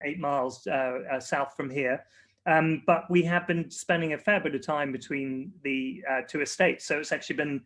8 miles south from here. But we have been spending a fair bit of time between the two estates. So it's actually been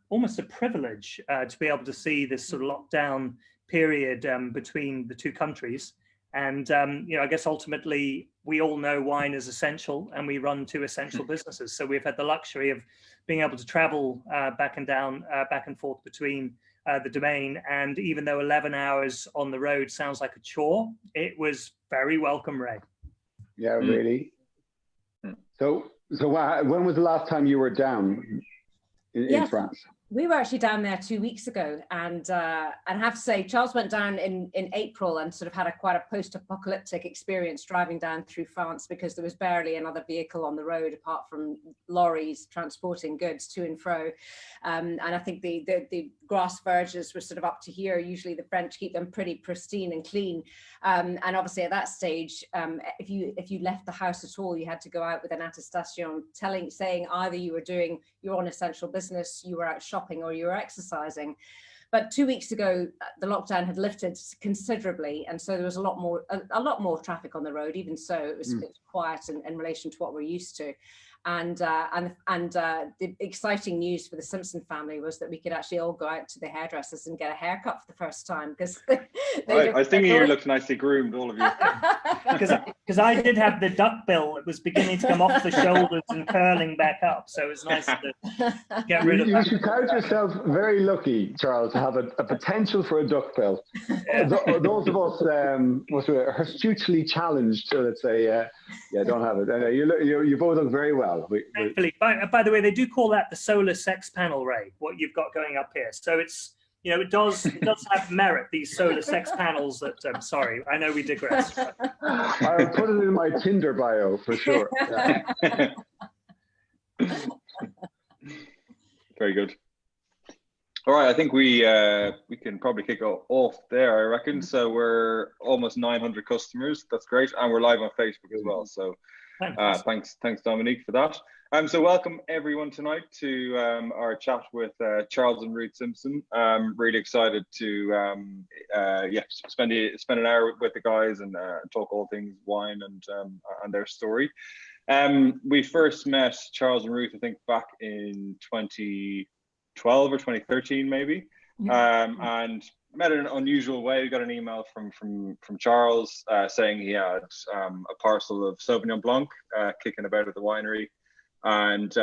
almost a privilege to be able to see this sort of lockdown period between the two countries. And, I guess ultimately we all know wine is essential, and we run two essential businesses. So we've had the luxury of being able to travel back and forth between the domain. And even though 11 hours on the road sounds like a chore, it was very welcome, Ray. Yeah, really. So when was the last time you were down in France? We were actually down there 2 weeks ago, and I have to say, Charles went down in April and sort of had quite a post-apocalyptic experience driving down through France, because there was barely another vehicle on the road apart from lorries transporting goods to and fro. And I think the grass verges were sort of up to here. Usually the French keep them pretty pristine and clean. And obviously at that stage, if you left the house at all, you had to go out with an attestation saying either you were doing your own essential business, you were out shopping, or you were exercising. But 2 weeks ago, the lockdown had lifted considerably, and so there was a lot more traffic on the road. Even so, it was quiet in relation to what we're used to. And the exciting news for the Simpson family was that we could actually all go out to the hairdressers and get a haircut for the first time, because I was thinking you looked nicely groomed, all of you. Because I did have the duck bill. It was beginning to come off the shoulders and curling back up, so it was nice to get rid of that. You should count yourself very lucky, Charles, to have a potential for a duck bill. Yeah. Those of us who are astutely challenged, let's say, don't have it. You both look very well. Thankfully, by the way, they do call that the solar sex panel, Ray, what you've got going up here. So it's, it does have merit, these solar sex panels that, sorry, I know we digress. I'll put it in my Tinder bio for sure. Yeah. Very good. All right, I think we can probably kick off there, I reckon. So we're almost 900 customers. That's great. And we're live on Facebook as well. So thanks Dominique for that. So welcome everyone tonight to our chat with Charles and Ruth Simpson. Really excited to spend an hour with the guys and talk all things wine and their story. We first met Charles and Ruth, I think, back in 2012 or 2013 maybe, and met in an unusual way. We got an email from Charles saying he had a parcel of Sauvignon Blanc kicking about at the winery, and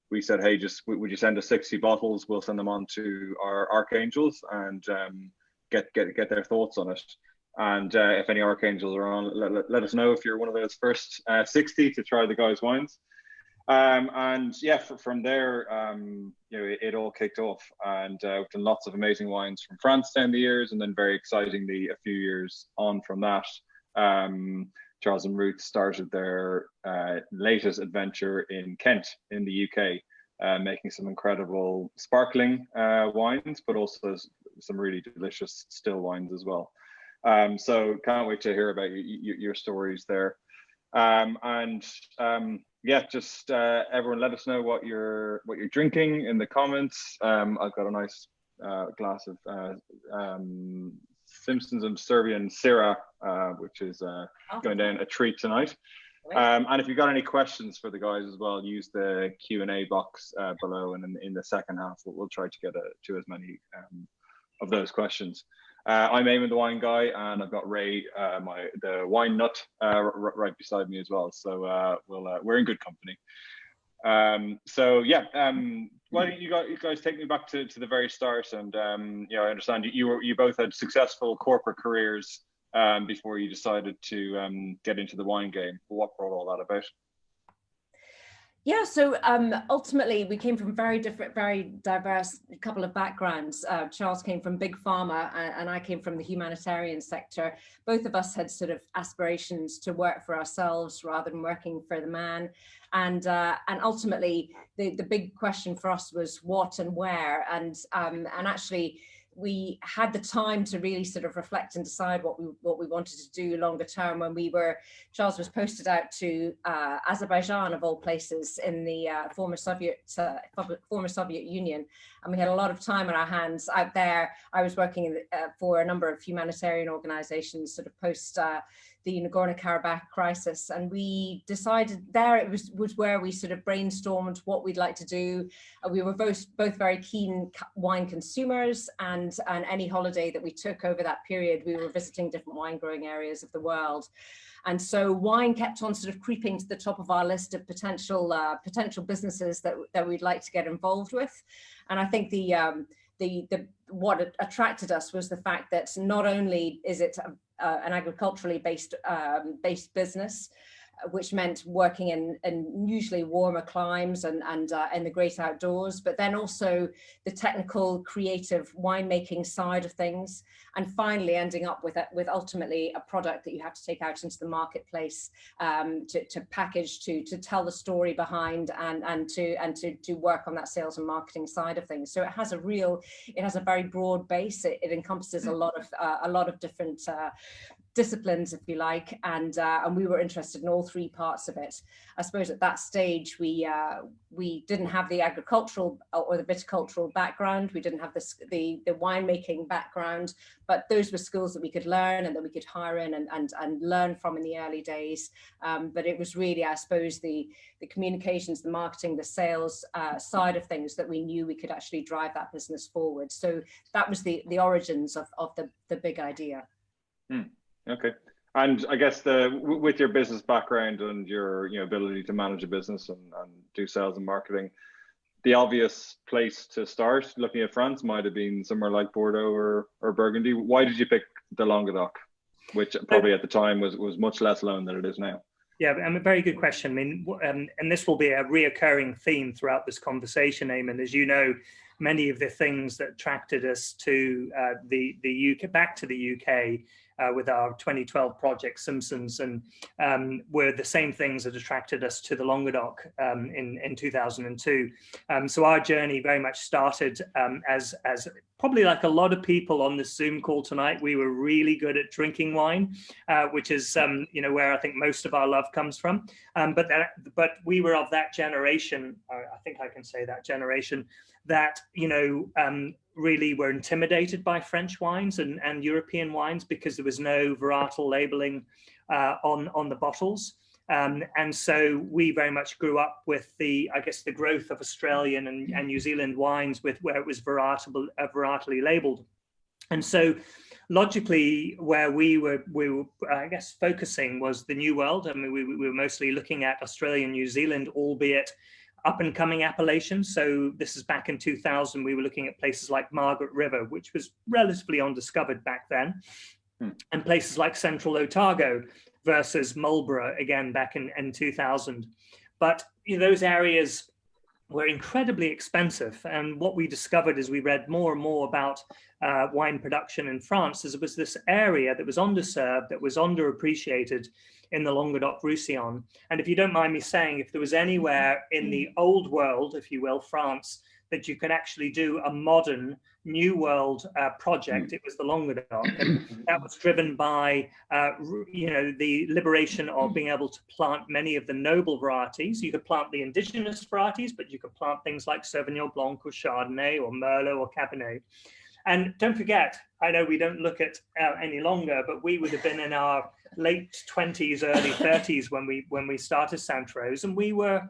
we said, hey, would you send us 60 bottles? We'll send them on to our archangels and get their thoughts on it. And if any archangels are on, let us know if you're one of those first 60 to try the guys' wines. And yeah, from there, it all kicked off, and we've done lots of amazing wines from France down the years, and then very excitingly, a few years on from that, Charles and Ruth started their latest adventure in Kent in the UK, making some incredible sparkling wines, but also some really delicious still wines as well. So can't wait to hear about your stories there. Just everyone let us know what you're drinking in the comments. I've got a nice glass of Simpson's and Serbian Syrah, which is going down a treat tonight. And if you've got any questions for the guys as well, use the Q&A box below, and in the second half we'll try to get to as many of those questions. I'm Eamon, the wine guy, and I've got Ray, the wine nut, right beside me as well. So we're in good company. Why don't you guys take me back to the very start? And I understand you both had successful corporate careers before you decided to get into the wine game. What brought all that about? Yeah, so ultimately we came from very different, very diverse couple of backgrounds. Charles came from big pharma, and I came from the humanitarian sector. Both of us had sort of aspirations to work for ourselves rather than working for the man. And ultimately the big question for us was what and where. And actually we had the time to really sort of reflect and decide what we wanted to do longer term when Charles was posted out to Azerbaijan, of all places, in the former Soviet Union, and we had a lot of time on our hands out there. I was working for a number of humanitarian organizations sort of post the Nagorno-Karabakh crisis, and we decided there it was where we sort of brainstormed what we'd like to do. We were both very keen wine consumers, and any holiday that we took over that period, we were visiting different wine growing areas of the world. And so wine kept on sort of creeping to the top of our list of potential businesses that we'd like to get involved with. And I think what attracted us was the fact that not only is it an agriculturally based business, which meant working in usually warmer climes and in the great outdoors, but then also the technical, creative winemaking side of things, and finally ending up with ultimately a product that you have to take out into the marketplace, to package, to tell the story behind, and to work on that sales and marketing side of things. So it has a very broad base. It encompasses a lot of different disciplines, if you like, and we were interested in all three parts of it. I suppose at that stage we didn't have the agricultural or the viticultural background. We didn't have the winemaking background, but those were skills that we could learn and that we could hire in and learn from in the early days. But it was really, I suppose, the communications, the marketing, the sales side of things that we knew we could actually drive that business forward. So that was the origins of the big idea. Okay. And I guess with your business background and your ability to manage a business and do sales and marketing, the obvious place to start looking at France might have been somewhere like Bordeaux or Burgundy. Why did you pick the Languedoc, which probably at the time was much less known than it is now? Yeah, a very good question. I mean, and this will be a reoccurring theme throughout this conversation, Eamon. As you know, many of the things that attracted us to the UK, back to the UK, with our 2012 project Simpsons, and were the same things that attracted us to the Languedoc in 2002. So our journey very much started as probably like a lot of people on this Zoom call tonight. We were really good at drinking wine, which is where I think most of our love comes from. But we were of that generation. I think I can say that generation that really were intimidated by French wines and European wines because there was no varietal labeling on the bottles. And so we very much grew up with the growth of Australian and New Zealand wines where it was varietally labeled. And so logically, where we were focusing was the New World. I mean, we were mostly looking at Australia and New Zealand, albeit up and coming appellations. So this is back in 2000. We were looking at places like Margaret River, which was relatively undiscovered back then, and places like Central Otago versus Marlborough, again, back in 2000. But those areas were incredibly expensive. And what we discovered as we read more and more about wine production in France is it was this area that was underserved, that was underappreciated in the Languedoc-Roussillon. And if you don't mind me saying, if there was anywhere in the old world, if you will, France, that you could actually do a modern New World project, it was the Languedoc. And that was driven by, the liberation of being able to plant many of the noble varieties. You could plant the indigenous varieties, but you could plant things like Sauvignon Blanc or Chardonnay or Merlot or Cabernet. And don't forget, I know we don't look at any longer, but we would have been in our late 20s, early 30s when we started Santrose, and we were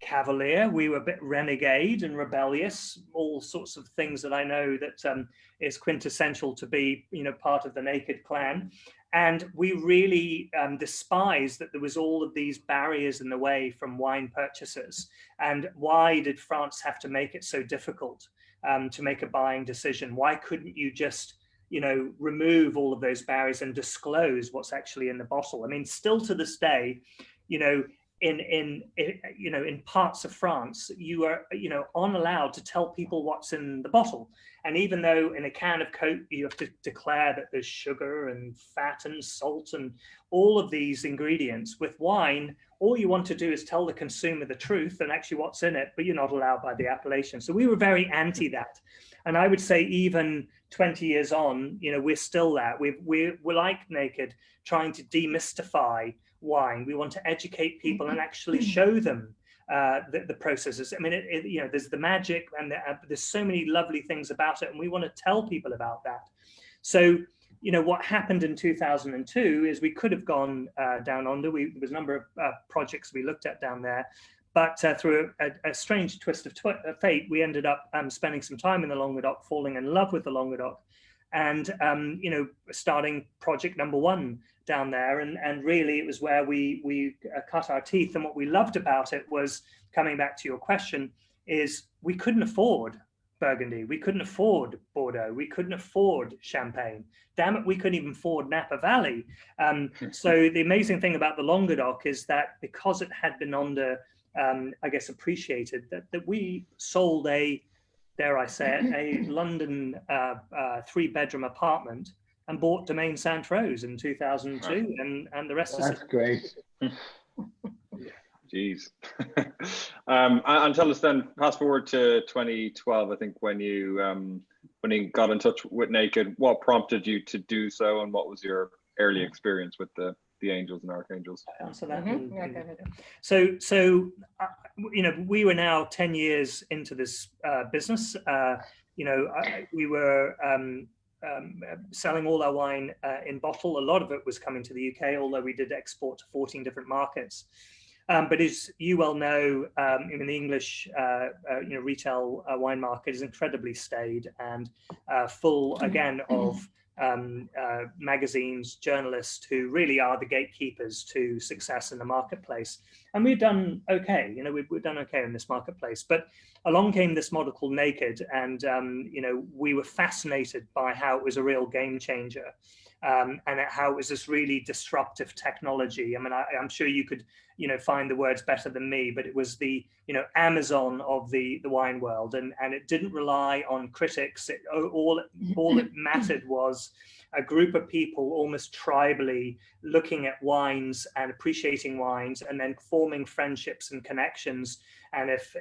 cavalier, we were a bit renegade and rebellious, all sorts of things that I know that is quintessential to be, part of the Naked clan. And we really despised that there was all of these barriers in the way from wine purchasers. And why did France have to make it so difficult to make a buying decision? Why couldn't you just, remove all of those barriers and disclose what's actually in the bottle? I mean, still to this day, in parts of France, you are, unallowed to tell people what's in the bottle. And even though in a can of Coke, you have to declare that there's sugar and fat and salt and all of these ingredients, with wine, all you want to do is tell the consumer the truth and actually what's in it, but you're not allowed by the appellation. So we were very anti that. And I would say even 20 years on, you know, we're still that. We're like Naked, trying to demystify wine. We want to educate people and actually show them the processes. I mean, you know, there's the magic, and there's so many lovely things about it, and we want to tell people about that. So, you know, what happened in 2002 is we could have gone down under. There was a number of projects we looked at down there, but through a strange twist of fate, we ended up spending some time in the Languedoc, falling in love with the Languedoc, and you know, starting project number one down there. And really, it was where we cut our teeth. And what we loved about it was, coming back to your question, is we couldn't afford Burgundy, we couldn't afford Bordeaux, we couldn't afford Champagne. Damn it, we couldn't even afford Napa Valley. So the amazing thing about the Languedoc is that because it had been under, I guess, appreciated, that we sold a, dare I say it, a London 3-bedroom apartment and bought Domaine Sainte Rose in 2002, and the rest is great. Jeez. And tell us then, fast forward to 2012, I think, when you got in touch with Naked, what prompted you to do so, and what was your early experience with the angels and archangels? Answer that. So you know, we were now 10 years into this business. You know, we were selling all our wine in bottle. A lot of it was coming to the UK, although we did export to 14 different markets. But as you well know, in the English you know, retail wine market is incredibly staid and full, again, of magazines, journalists who really are the gatekeepers to success in the marketplace. And we've done okay, you know, we've done okay in this marketplace. But along came this model called Naked, and you know, we were fascinated by how it was a real game changer. And how it was this really disruptive technology. I mean, I'm sure you could, you know, find the words better than me, but it was the, you know, Amazon of the wine world, and it didn't rely on critics. All it mattered was a group of people, almost tribally, looking at wines and appreciating wines, and then forming friendships and connections. And if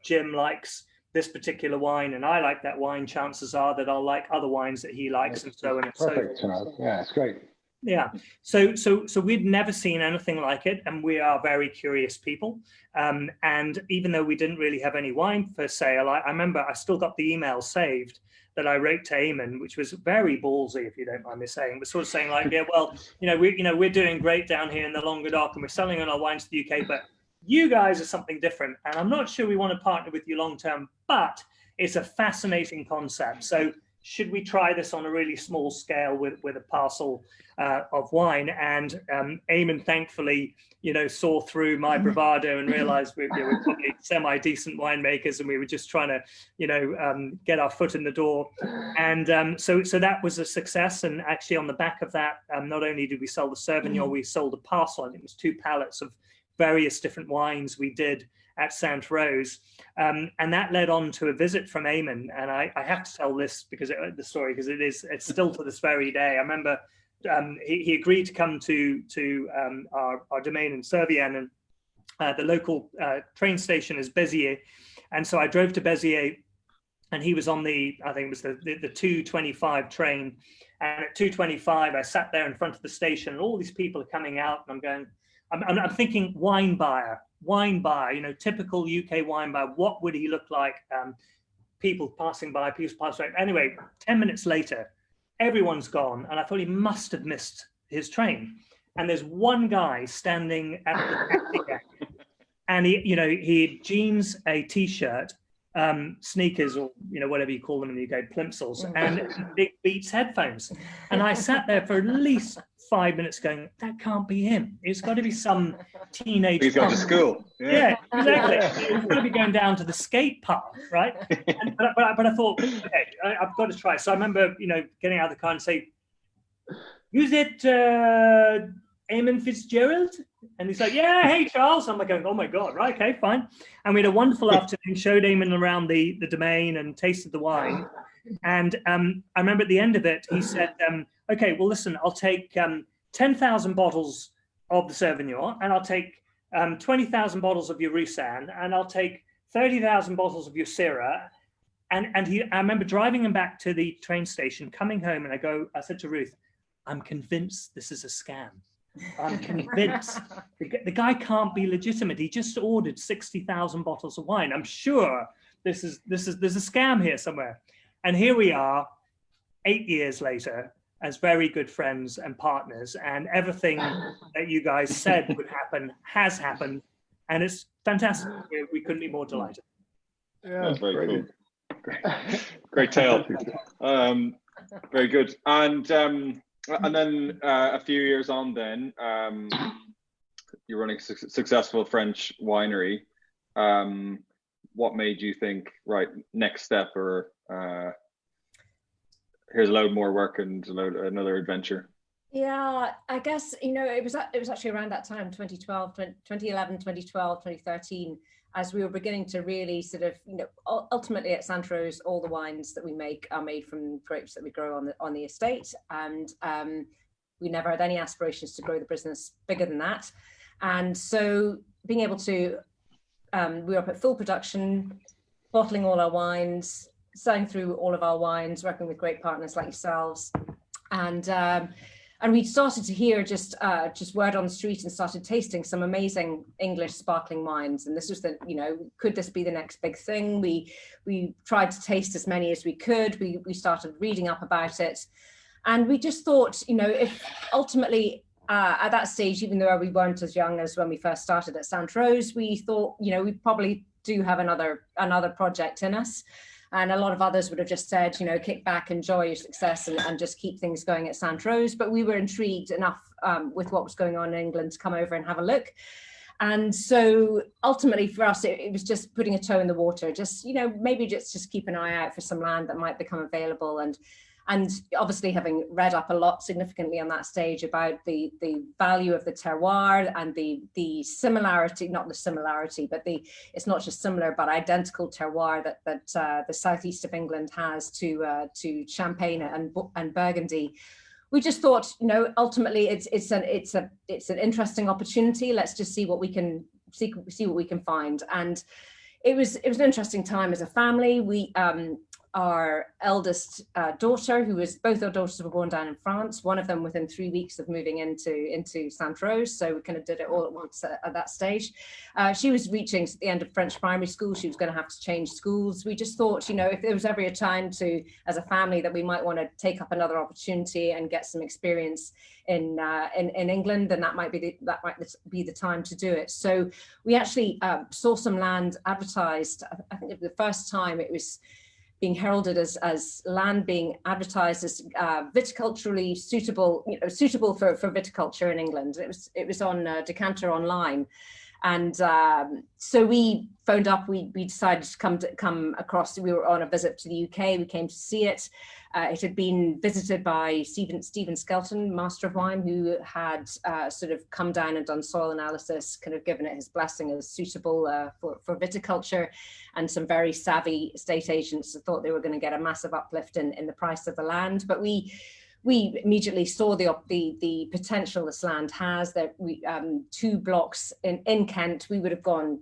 Jim likes this particular wine and I like that wine, chances are that I'll like other wines that he likes, and so on and so forth. Perfect, Charles. Yeah, it's great. Yeah, so we'd never seen anything like it, and we are very curious people. And even though we didn't really have any wine for sale, I remember I still got the email saved that I wrote to Eamon, which was very ballsy, if you don't mind me saying, but sort of saying like, yeah, well, we're doing great down here in the Languedoc, and we're selling all our wines to the UK, but you guys are something different, and I'm not sure we want to partner with you long term, but it's a fascinating concept. So should we try this on a really small scale with a parcel of wine? And Eamon, thankfully, saw through my bravado and realized we're probably semi-decent winemakers, and we were just trying to, get our foot in the door. And so that was a success. And actually, on the back of that, not only did we sell the Sauvignon, we sold a parcel. I think it was 2 pallets of various different wines we did at Sainte Rose, and that led on to a visit from Eamon. And I have to tell this because it's still to this very day. I remember he agreed to come to our domain in Servien, and the local train station is Béziers, and so I drove to Béziers, and he was on I think it was the 2:25 train, and at 2:25 I sat there in front of the station, and all these people are coming out, and I'm going, I'm thinking wine buyer, typical UK wine buyer. What would he look like? People passing by. Anyway, 10 minutes later, everyone's gone, and I thought he must have missed his train. And there's one guy standing at the taxi gate, and he had jeans, a t-shirt, sneakers, or whatever you call them in the UK, plimsolls, and big Beats headphones. And I sat there for at least 5 minutes going, that can't be him. It's got to be some teenage. He's gone to school. Yeah, exactly. He's got to be going down to the skate park, right? But I thought, okay, I've got to try. So I remember, getting out of the car and say, "Is it Eamon Fitzgerald?" And he's like, "Yeah, hey Charles." I'm like going, "Oh my God, right, okay, fine." And we had a wonderful afternoon, showed Eamon around the domain and tasted the wine. And I remember at the end of it, he said, "Okay, well, listen, I'll take 10,000 bottles of the Sauvignon, and I'll take 20,000 bottles of your Roussanne, and I'll take 30,000 bottles of your Syrah, I remember driving him back to the train station, coming home, and I said to Ruth, I'm convinced this is a scam. I'm convinced the guy can't be legitimate. He just ordered 60,000 bottles of wine. I'm sure there's a scam here somewhere. And here we are 8 years later as very good friends and partners, and everything that you guys said would happen has happened, and it's fantastic. We couldn't be more delighted. Yeah, that's very cool. Great tale. Very good. And then a few years on, then you're running a successful French winery. What made you think, right, next step, or here's a load more work and another adventure? Yeah, I guess, it was actually around that time, 2011, 2012, 2013, as we were beginning to really sort of, ultimately at Santrose, all the wines that we make are made from grapes that we grow on the estate. And we never had any aspirations to grow the business bigger than that. And so being able to, we were up at full production, bottling all our wines, selling through all of our wines, working with great partners like yourselves. And we started to hear just word on the street and started tasting some amazing English sparkling wines. And this was could this be the next big thing? We tried to taste as many as we could. We started reading up about it. And we just thought, if ultimately at that stage, even though we weren't as young as when we first started at Santrose, we thought, we probably do have another project in us. And a lot of others would have just said, kick back, enjoy your success and just keep things going at Santrose. But we were intrigued enough with what was going on in England to come over and have a look. And so ultimately for us, it was just putting a toe in the water, just, maybe just keep an eye out for some land that might become available. And obviously having read up a lot significantly on that stage about the value of the terroir and the similarity, not the similarity, but it's not just similar, but identical terroir that the southeast of England has to Champagne and Burgundy. We just thought, ultimately it's an interesting opportunity. Let's just see what we can see what we can find. And it was an interesting time as a family. We our eldest daughter, both our daughters were born down in France, one of them within 3 weeks of moving into Santrose. So we kind of did it all at once at that stage. She was reaching the end of French primary school. She was going to have to change schools. We just thought, if there was ever a time to, as a family, that we might want to take up another opportunity and get some experience in England, then that might be the time to do it. So we actually saw some land advertised. I think the first time it was being heralded as land being advertised as viticulturally suitable, suitable for viticulture in England. It was on Decanter Online, and so we phoned up. We decided to come across. We were on a visit to the UK. We came to see it. It had been visited by Stephen Skelton, Master of Wine, who had sort of come down and done soil analysis, kind of given it his blessing as suitable for viticulture, and some very savvy estate agents thought they were going to get a massive uplift in the price of the land. But we immediately saw the potential this land has. That we 2 blocks in Kent. We would have gone,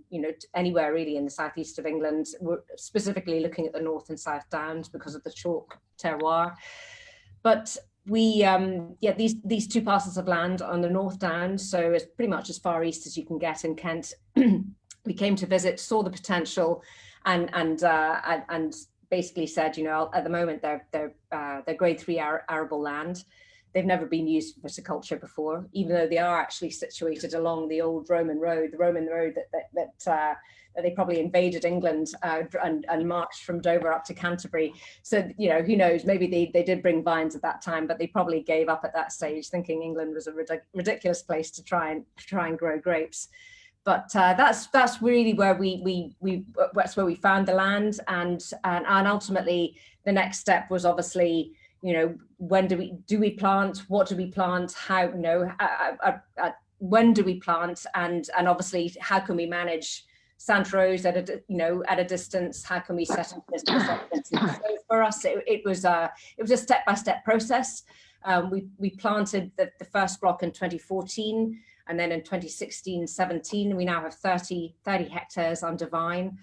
anywhere really in the southeast of England. We're specifically looking at the North and South Downs because of the chalk terroir. But we, these 2 parcels of land on the North Downs, so it's pretty much as far east as you can get in Kent. We came to visit, saw the potential, and basically said, at the moment they're grade 3 arable land. They've never been used for viticulture before, even though they are actually situated along the old Roman road, that they probably invaded England and marched from Dover up to Canterbury. So, who knows, maybe they did bring vines at that time, but they probably gave up at that stage, thinking England was a ridiculous place to try and grow grapes. But that's really where that's where we found the land, and ultimately the next step was obviously, when do we plant, what do we plant, how, when do we plant, and obviously how can we manage Santrose at a distance, how can we set up this business? So for us it was a step-by-step process. We planted the first block in 2014. And then in 2016-17, we now have 30 hectares under vine.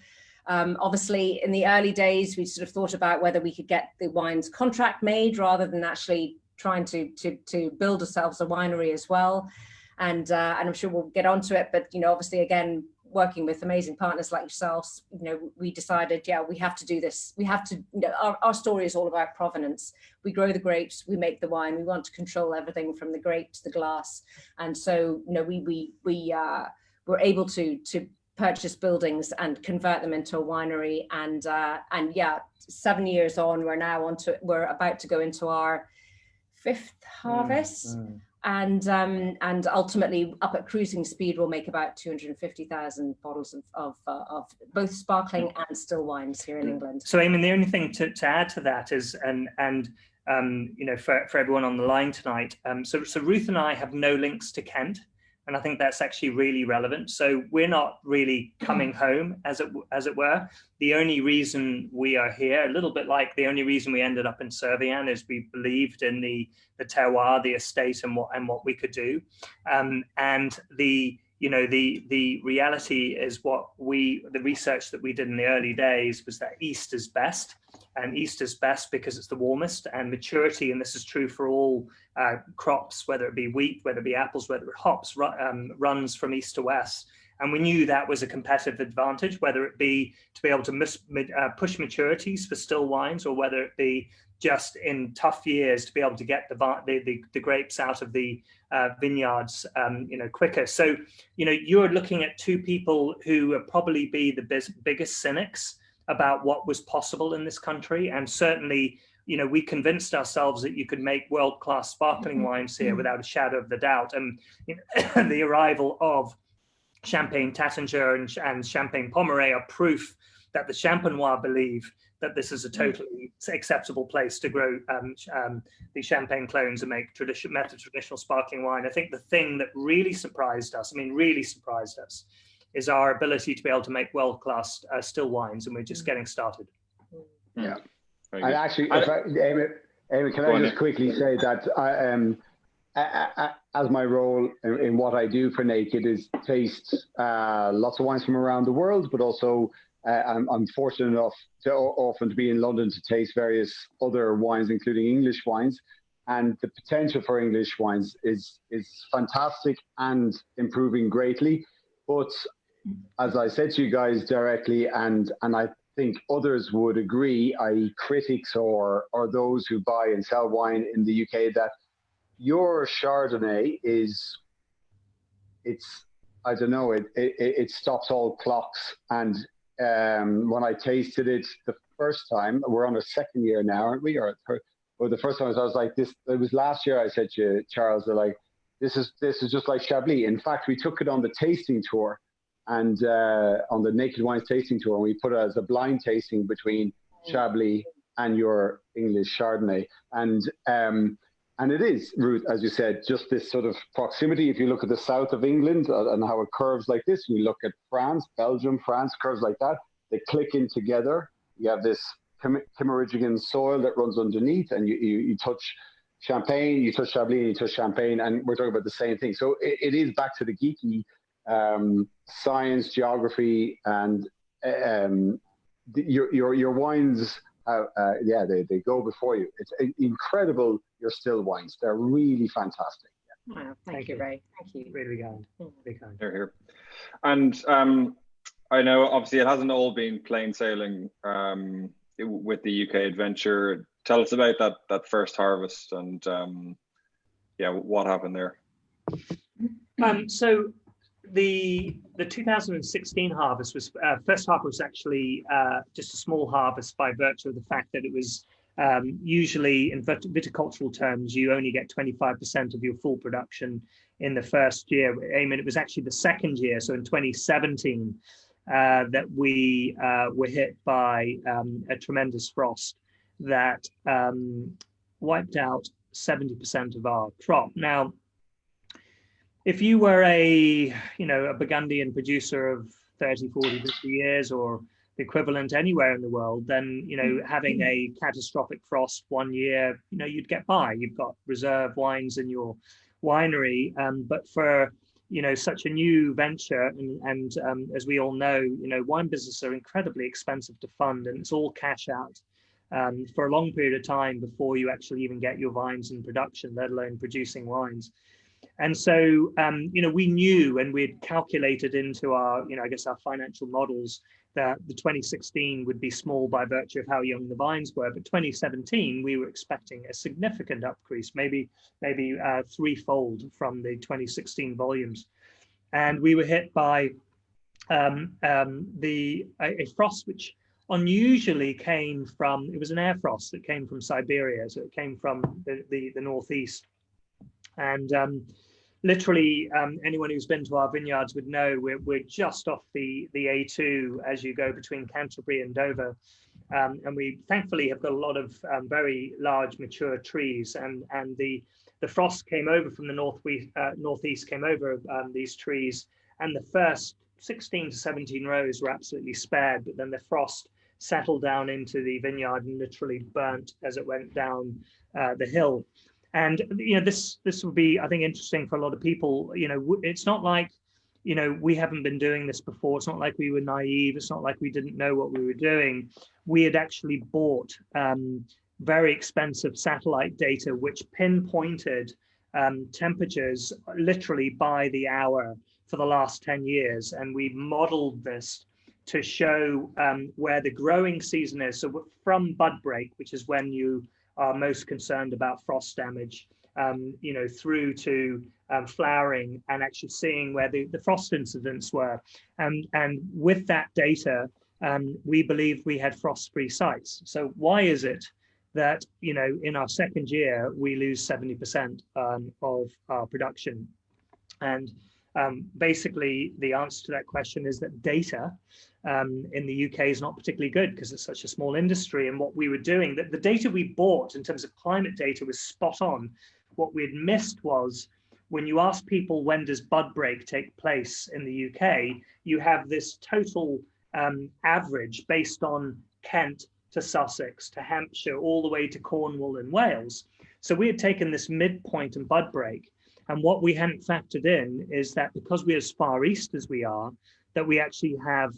Obviously, in the early days, we sort of thought about whether we could get the wines contract made rather than actually trying to build ourselves a winery as well. And I'm sure we'll get onto it. But, you know, obviously, again, working with amazing partners like yourselves, you know, we decided, yeah, we have to do this. We have to, you know, our story is all about provenance. We grow the grapes, we make the wine. We want to control everything from the grape to the glass. And so, you know, we were able to purchase buildings and convert them into a winery. And yeah, 7 years on, we're about to go into our 5th harvest. And ultimately, up at cruising speed, we'll make about 250,000 bottles of both sparkling and still wines here in England. So, Eamon, the only thing to add to that is, and you know, for everyone on the line tonight, so Ruth and I have no links to Kent, and I think that's actually really relevant. So we're not really coming home, as it were. The only reason we are here, a little bit like the only reason we ended up in Servian, is we believed in the terroir, the estate, and what we could do. And the reality is the research that we did in the early days was that East is best. And East is best because it's the warmest, and maturity, and this is true for all crops, whether it be wheat, whether it be apples, whether it be hops, runs from east to west. And we knew that was a competitive advantage, whether it be to be able to push maturities for still wines, or whether it be just in tough years to be able to get the grapes out of the vineyards, you know, quicker. So, you know, you're looking at two people who would probably be the biggest cynics about what was possible in this country. And certainly, you know, we convinced ourselves that you could make world-class sparkling wines here without a shadow of the doubt. And you know, the arrival of Champagne Taittinger and Champagne Pommery are proof that the Champenois believe that this is a totally acceptable place to grow the champagne clones and make traditional sparkling wine. I think the thing that really surprised us, is our ability to be able to make world-class still wines, and we're just getting started. Yeah, and actually, Amy, can I just quickly say that as my role in what I do for Naked is taste lots of wines from around the world, but also I'm fortunate enough to often to be in London to taste various other wines, including English wines. And the potential for English wines is fantastic and improving greatly. But as I said to you guys directly, and I think others would agree, i.e. critics or those who buy and sell wine in the UK, that your Chardonnay it stops all clocks. And when I tasted it the first time, we're on our second year now, aren't we? Or the first time I was like this, it was last year I said to you, Charles, they're like, this is just like Chablis. In fact, we took it on the tasting tour, and on the Naked Wines tasting tour, and we put it as a blind tasting between Chablis and your English Chardonnay. And it is, Ruth, as you said, just this sort of proximity. If you look at the south of England and how it curves like this, we look at France, Belgium, France curves like that. They click in together. You have this Kimmeridgian soil that runs underneath, and you touch Champagne, you touch Chablis, and you touch Champagne, and we're talking about the same thing. So it is back to the geeky science, geography, and your wines. They go before you. It's incredible. Your still wines, they're really fantastic. Wow, thank you, Ray. Thank you. Really kind. Really kind. Here. And I know obviously it hasn't all been plain sailing with the UK adventure. Tell us about that first harvest and what happened there. So the 2016 harvest was first harvest was actually just a small harvest by virtue of the fact that it was usually in viticultural terms you only get 25% of your full production in the first year. I mean, it was actually the second year, so in 2017 that we were hit by a tremendous frost that wiped out 70% of our crop. Now, if you were a Burgundian producer of 30, 40, 50 years or the equivalent anywhere in the world, then, having a catastrophic frost one year, you'd get by. You've got reserve wines in your winery. But for such a new venture, and as we all know, wine businesses are incredibly expensive to fund, and it's all cash out for a long period of time before you actually even get your vines in production, let alone producing wines. And so, we knew, and we had calculated into our, I guess our financial models, that the 2016 would be small by virtue of how young the vines were. But 2017, we were expecting a significant increase, maybe threefold from the 2016 volumes. And we were hit by a frost which unusually came from, it was an air frost that came from Siberia. So it came from the northeast. And literally, anyone who's been to our vineyards would know we're just off the A2 as you go between Canterbury and Dover. And we thankfully have got a lot of very large mature trees, and the frost came over from the northeast came over these trees, and the first 16 to 17 rows were absolutely spared, but then the frost settled down into the vineyard and literally burnt as it went down the hill. And this will be, I think, interesting for a lot of people. It's not like we haven't been doing this before. It's not like we were naive. It's not like we didn't know what we were doing. We had actually bought very expensive satellite data which pinpointed temperatures literally by the hour for the last 10 years, and we modeled this to show where the growing season is. So from bud break, which is when you are most concerned about frost damage, through to flowering, and actually seeing where the frost incidents were. And with that data, we believe we had frost-free sites. So why is it that, in our second year, we lose 70% of our production? And basically, the answer to that question is that data in the UK is not particularly good because it's such a small industry. And what we were doing, that the data we bought in terms of climate data was spot on. What we had missed was, when you ask people when does bud break take place in the UK, you have this total average based on Kent to Sussex to Hampshire, all the way to Cornwall and Wales. So we had taken this midpoint in bud break. And what we hadn't factored in is that because we're as far east as we are, that we actually have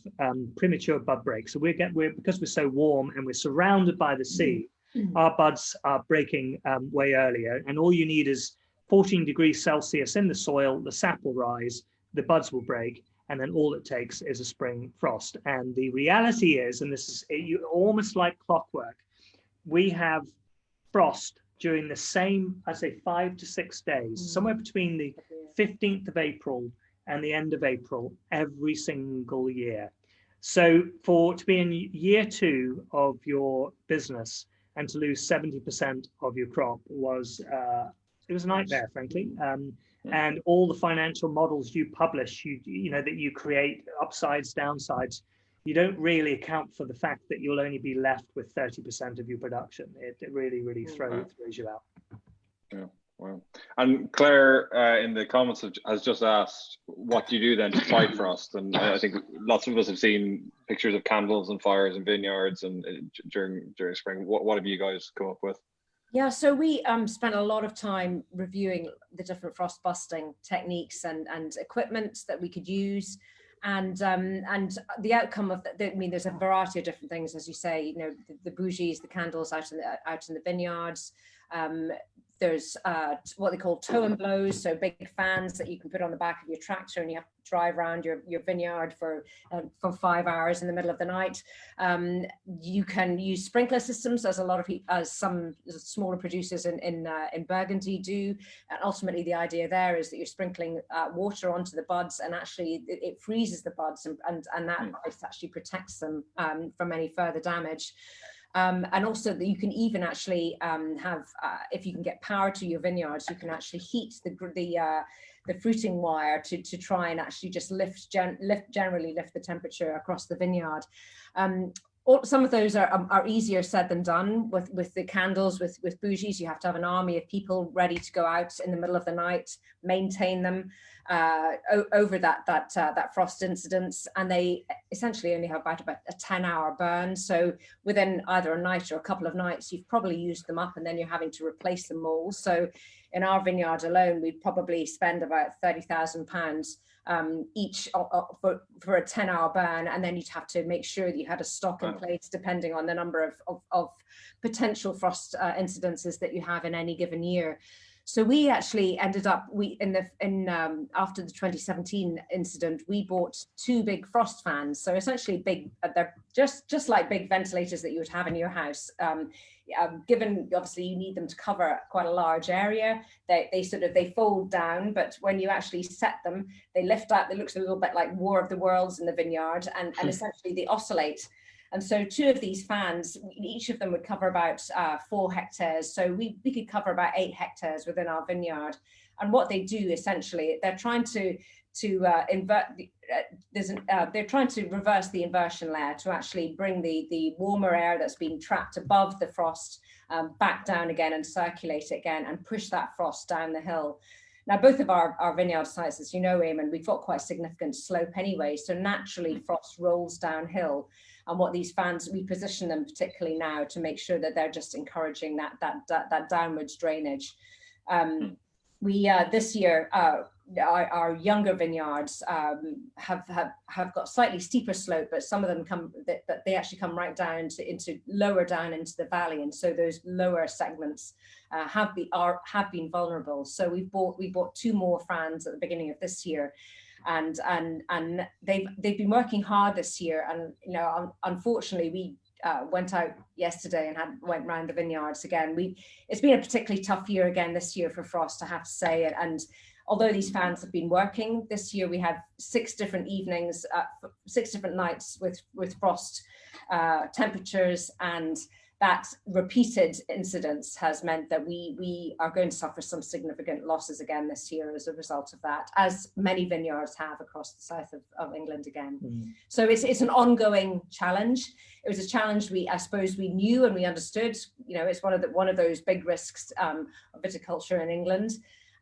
premature bud break. So because we're so warm and we're surrounded by the sea, our buds are breaking way earlier. And all you need is 14 degrees Celsius in the soil, the sap will rise, the buds will break, and then all it takes is a spring frost. And the reality is, and this is almost like clockwork, we have frost during the same, I say, 5 to 6 days, somewhere between the 15th of April and the end of April every single year. So to be in year 2 of your business and to lose 70% of your crop was it was a nightmare, frankly. And all the financial models you publish, that you create, upsides, downsides, you don't really account for the fact that you'll only be left with 30% of your production. It really, really throws you out. Yeah, wow. And Claire in the comments has just asked, what do you do then to fight frost? And I think lots of us have seen pictures of candles and fires in vineyards and during spring. What have you guys come up with? Yeah, so we spent a lot of time reviewing the different frost busting techniques and equipment that we could use. And the outcome of that, I mean, there's a variety of different things, as you say, the bougies, the candles out in the vineyards. There's what they call tow and blows, so big fans that you can put on the back of your tractor, and you have to drive around your vineyard for 5 hours in the middle of the night. You can use sprinkler systems, as some smaller producers in Burgundy do. And ultimately, the idea there is that you're sprinkling water onto the buds, and actually it freezes the buds, and that actually protects them from any further damage. And also that you can even actually have, if you can get power to your vineyards, you can actually heat the fruiting wire to try and actually just generally lift the temperature across the vineyard. Some of those are easier said than done. With the candles, with bougies, you have to have an army of people ready to go out in the middle of the night, maintain them over that frost incidence, and they essentially only have about a 10-hour burn. So within either a night or a couple of nights, you've probably used them up, and then you're having to replace them all. So in our vineyard alone, we'd probably spend about £30,000 each for a 10-hour burn, and then you'd have to make sure that you had a stock in place depending on the number of potential frost incidences that you have in any given year. So we actually ended up, after the 2017 incident, we bought 2 big frost fans. So essentially big, they're just like big ventilators that you would have in your house. Given obviously you need them to cover quite a large area, they fold down, but when you actually set them, they lift up. It looks a little bit like War of the Worlds in the vineyard, and essentially they oscillate. And so 2 of these fans, each of them would cover about 4 hectares. So we could cover about 8 hectares within our vineyard. And what they do essentially, they're trying to they're trying to reverse the inversion layer to actually bring the warmer air that's been trapped above the frost back down again and circulate it again and push that frost down the hill. Now, both of our vineyard sites, as you know, Eamon, we've got quite a significant slope anyway. So naturally frost rolls downhill. And what these fans, we position them particularly now to make sure that they're just encouraging that downwards drainage. This year, our younger vineyards have got slightly steeper slope, but some of them they actually come right down into lower down into the valley, and so those lower segments have been vulnerable. So we bought 2 more fans at the beginning of this year, and they've been working hard this year. And unfortunately, we went out yesterday and went round the vineyards again. It's been a particularly tough year again this year for frost, I have to say. And although these fans have been working this year, we had 6 different evenings, 6 different nights with frost temperatures, and that repeated incidence has meant that we are going to suffer some significant losses again this year as a result of that, as many vineyards have across the south of England again. So it's an ongoing challenge. It was a challenge I suppose we knew and we understood. It's one of those big risks of viticulture in England.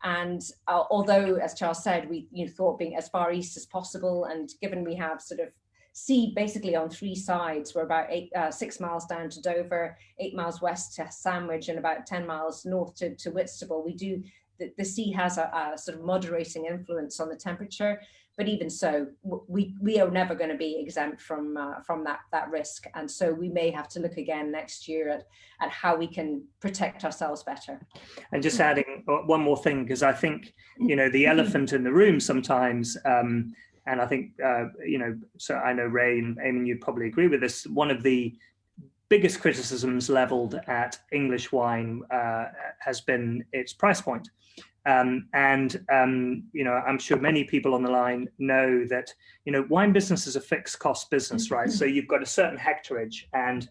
And although, as Charles said, we thought being as far east as possible, and given we have sort of sea basically on 3 sides, we're about 6 miles down to Dover, 8 miles west to Sandwich, and about 10 miles north to Whitstable. The sea has a sort of moderating influence on the temperature, but even so, we are never going to be exempt from that risk. And so we may have to look again next year at how we can protect ourselves better. And just adding one more thing, because I think, the elephant in the room sometimes, and I think, so I know Ray and Eamon, you'd probably agree with this, one of the biggest criticisms leveled at English wine has been its price point. I'm sure many people on the line know that, wine business is a fixed cost business, right? So you've got a certain hectarage, and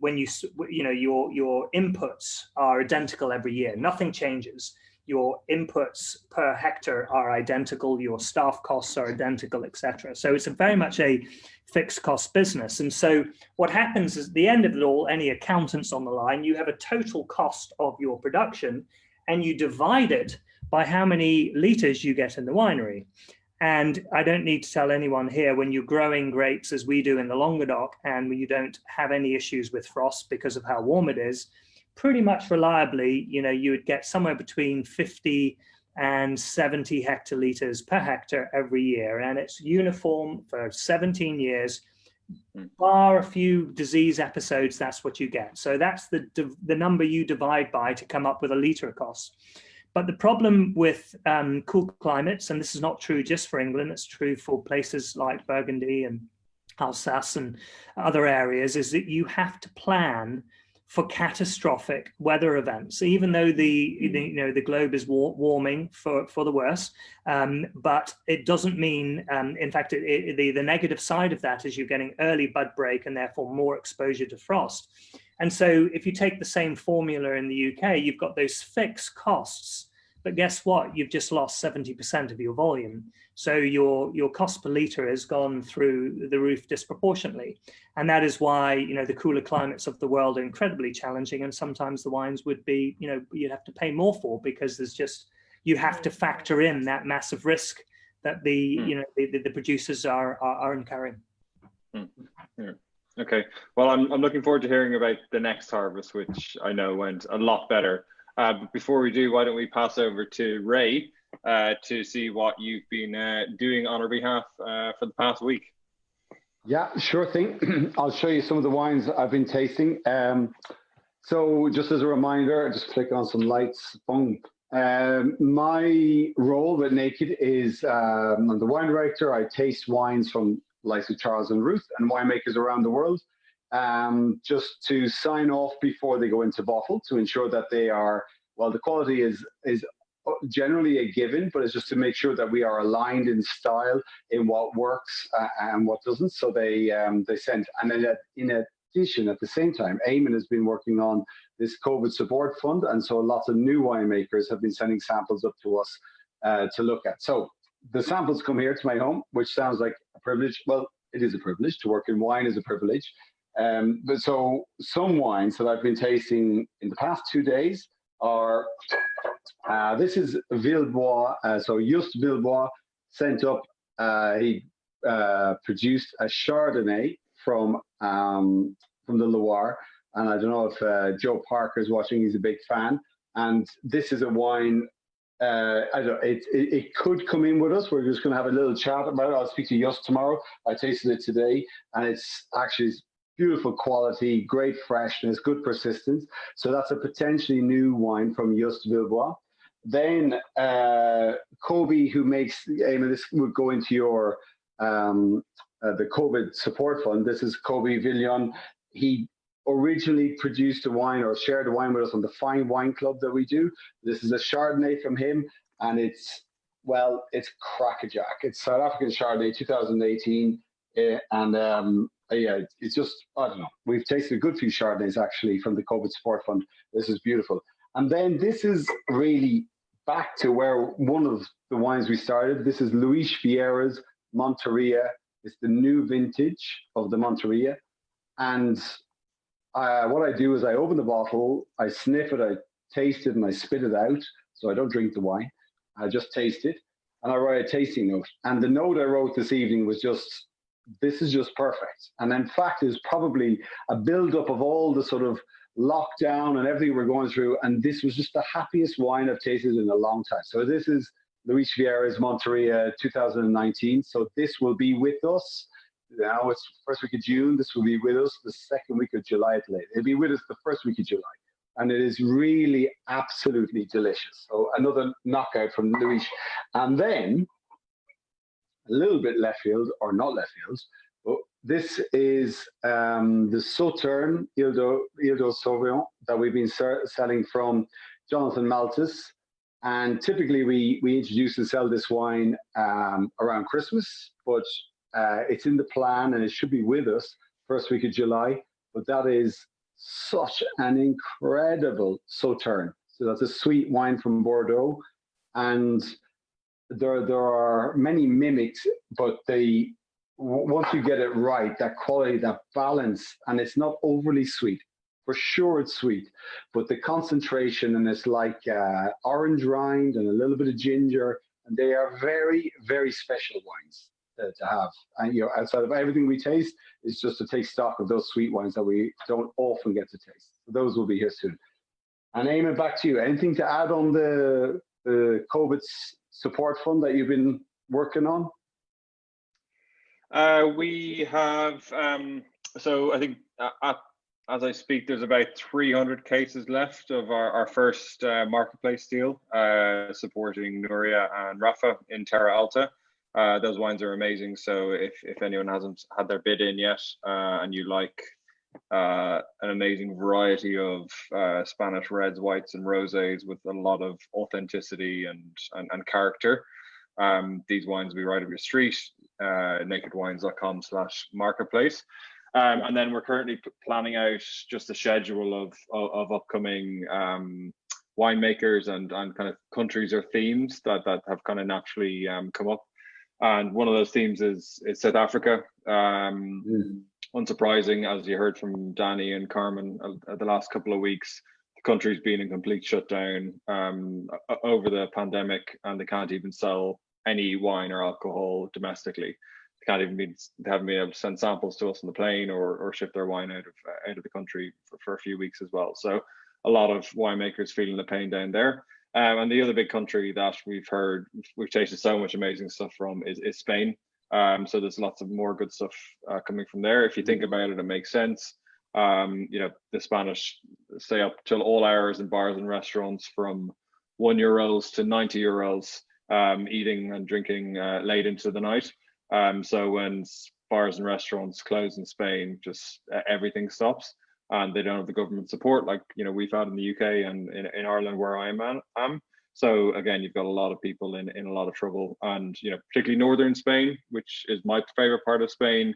when your inputs are identical every year, nothing changes. Your inputs per hectare are identical, your staff costs are identical, etc. So it's very much a fixed cost business. And so what happens is, at the end of it all, any accountants on the line, you have a total cost of your production, and you divide it by how many liters you get in the winery. And I don't need to tell anyone here, when you're growing grapes as we do in the Languedoc, and you don't have any issues with frost because of how warm it is, pretty much reliably, you would get somewhere between 50 and 70 hectoliters per hectare every year. And it's uniform for 17 years, bar a few disease episodes, that's what you get. So that's the number you divide by to come up with a liter cost. But the problem with cool climates, and this is not true just for England, it's true for places like Burgundy and Alsace and other areas, is that you have to plan for catastrophic weather events, even though the globe is warming for the worse. But it doesn't mean, in fact, the negative side of that is you're getting early bud break and therefore more exposure to frost. And so if you take the same formula in the UK, you've got those fixed costs, but guess what? You've just lost 70% of your volume. So your cost per litre has gone through the roof disproportionately. And that is why, the cooler climates of the world are incredibly challenging. And sometimes the wines would be, you'd have to pay more for, because you have to factor in that massive risk that the producers are incurring. Yeah. Okay. Well, I'm looking forward to hearing about the next harvest, which I know went a lot better. But before we do, why don't we pass over to Ray to see what you've been doing on our behalf for the past week. Yeah, sure thing. I'll show you some of the wines I've been tasting. So just as a reminder, just click on some lights. Boom. My role with Naked is I'm the wine director. I taste wines from likes of Charles and Ruth and winemakers around the world, just to sign off before they go into bottle to ensure that they are, well, the quality is generally a given, but it's just to make sure that we are aligned in style in what works and what doesn't. So they send, and then in addition, at the same time, Eamon has been working on this COVID support fund, and so lots of new winemakers have been sending samples up to us to look at. So the samples come here to my home, which sounds like a privilege. Well, it is a privilege. To work in wine is a privilege. But so some wines that I've been tasting in the past 2 days are, this is Villebois. So Just Villebois sent up, he produced a Chardonnay from the Loire. And I don't know if Joe Parker is watching, he's a big fan. And this is a wine, I don't know, it could come in with us. We're just going to have a little chat about it. I'll speak to Just tomorrow. I tasted it today, and it's actually beautiful quality, great freshness, good persistence. So that's a potentially new wine from Just Villebois. Then Kobe, who makes, Eamon, this would go into your the COVID support fund. This is Kobe Villion. He originally produced a wine or shared a wine with us on the Fine Wine Club that we do. This is a Chardonnay from him, and it's, well, it's crackerjack. It's South African Chardonnay 2018, and yeah, it's just, I don't know. We've tasted a good few Chardonnays actually from the COVID support fund. This is beautiful. And then this is really back to where one of the wines we started. This is Luis Vieira's Monteria. It's the new vintage of the Monteria. And what I do is I open the bottle, I sniff it, I taste it, and I spit it out. So I don't drink the wine. I just taste it. And I write a tasting note. And the note I wrote this evening was just, this is just perfect. And in fact, it's probably a build-up of all the sort of lockdown and everything we're going through. And this was just the happiest wine I've tasted in a long time. So this is Luis Vieira's Monteria 2019. So this will be with us. Now it's first week of June. This will be with us the second week of July at late. It'll be with us the first week of July. And it is really absolutely delicious. So another knockout from Luis. And then a little bit left field, or not left field, but this is the Sauterne Ile de Sauvignon that we've been selling from Jonathan Malthus. And typically we introduce and sell this wine around Christmas, but it's in the plan and it should be with us first week of July. But that is such an incredible Sauterne. So that's a sweet wine from Bordeaux. And there are many mimics, but once you get it right, that quality, that balance, and it's not overly sweet. For sure it's sweet, but the concentration, and it's like orange rind and a little bit of ginger, and they are very, very special wines to have. And you know, outside of everything we taste, is just to take stock of those sweet wines that we don't often get to taste. So those will be here soon. And Eamon, back to you. Anything to add on the COVID support fund that you've been working on? We have, so I think as I speak, there's about 300 cases left of our first marketplace deal, supporting Nuria and Rafa in Terra Alta. Those wines are amazing. So if anyone hasn't had their bid in yet, and you like an amazing variety of Spanish reds, whites, and rosés with a lot of authenticity and character, these wines will be right up your street. nakedwines.com/marketplace. And then we're currently planning out just a schedule of upcoming winemakers and kind of countries or themes that have kind of naturally come up. And one of those themes is South Africa. Unsurprising, as you heard from Danny and Carmen the last couple of weeks, the country's been in complete shutdown over the pandemic, and they can't even sell any wine or alcohol domestically. They haven't been able to send samples to us on the plane or ship their wine out of the country for a few weeks as well. So a lot of winemakers feeling the pain down there. And the other big country that we've tasted so much amazing stuff from is Spain. So there's lots of more good stuff coming from there. If you think about it, it makes sense. The Spanish stay up till all hours in bars and restaurants from €1 to €90, eating and drinking late into the night. So when bars and restaurants close in Spain, just everything stops, and they don't have the government support like we've had in the UK and in Ireland where I am. So again, you've got a lot of people in a lot of trouble, and particularly northern Spain, which is my favorite part of Spain.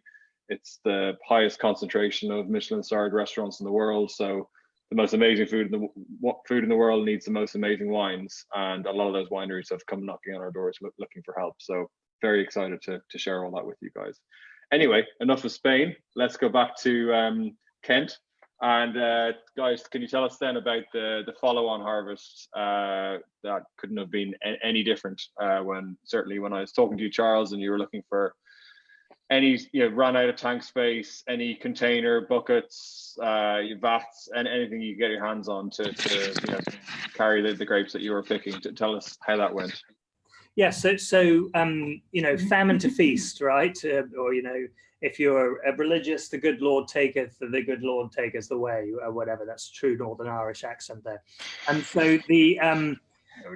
It's the highest concentration of Michelin-starred restaurants in the world. So the most amazing food in the world needs the most amazing wines, and a lot of those wineries have come knocking on our doors looking for help. So very excited to share all that with you guys. Anyway, enough of Spain. Let's go back to Kent. And guys, can you tell us then about the follow-on harvest that couldn't have been any different certainly when I was talking to you, Charles, and you were looking for any ran out of tank space, any container, buckets, vats, and anything you get your hands on to carry the grapes that you were picking. To tell us how that went. Yes, so famine to feast, right? Or if you're a religious, the good Lord taketh the way, or whatever. That's true Northern Irish accent there. And so the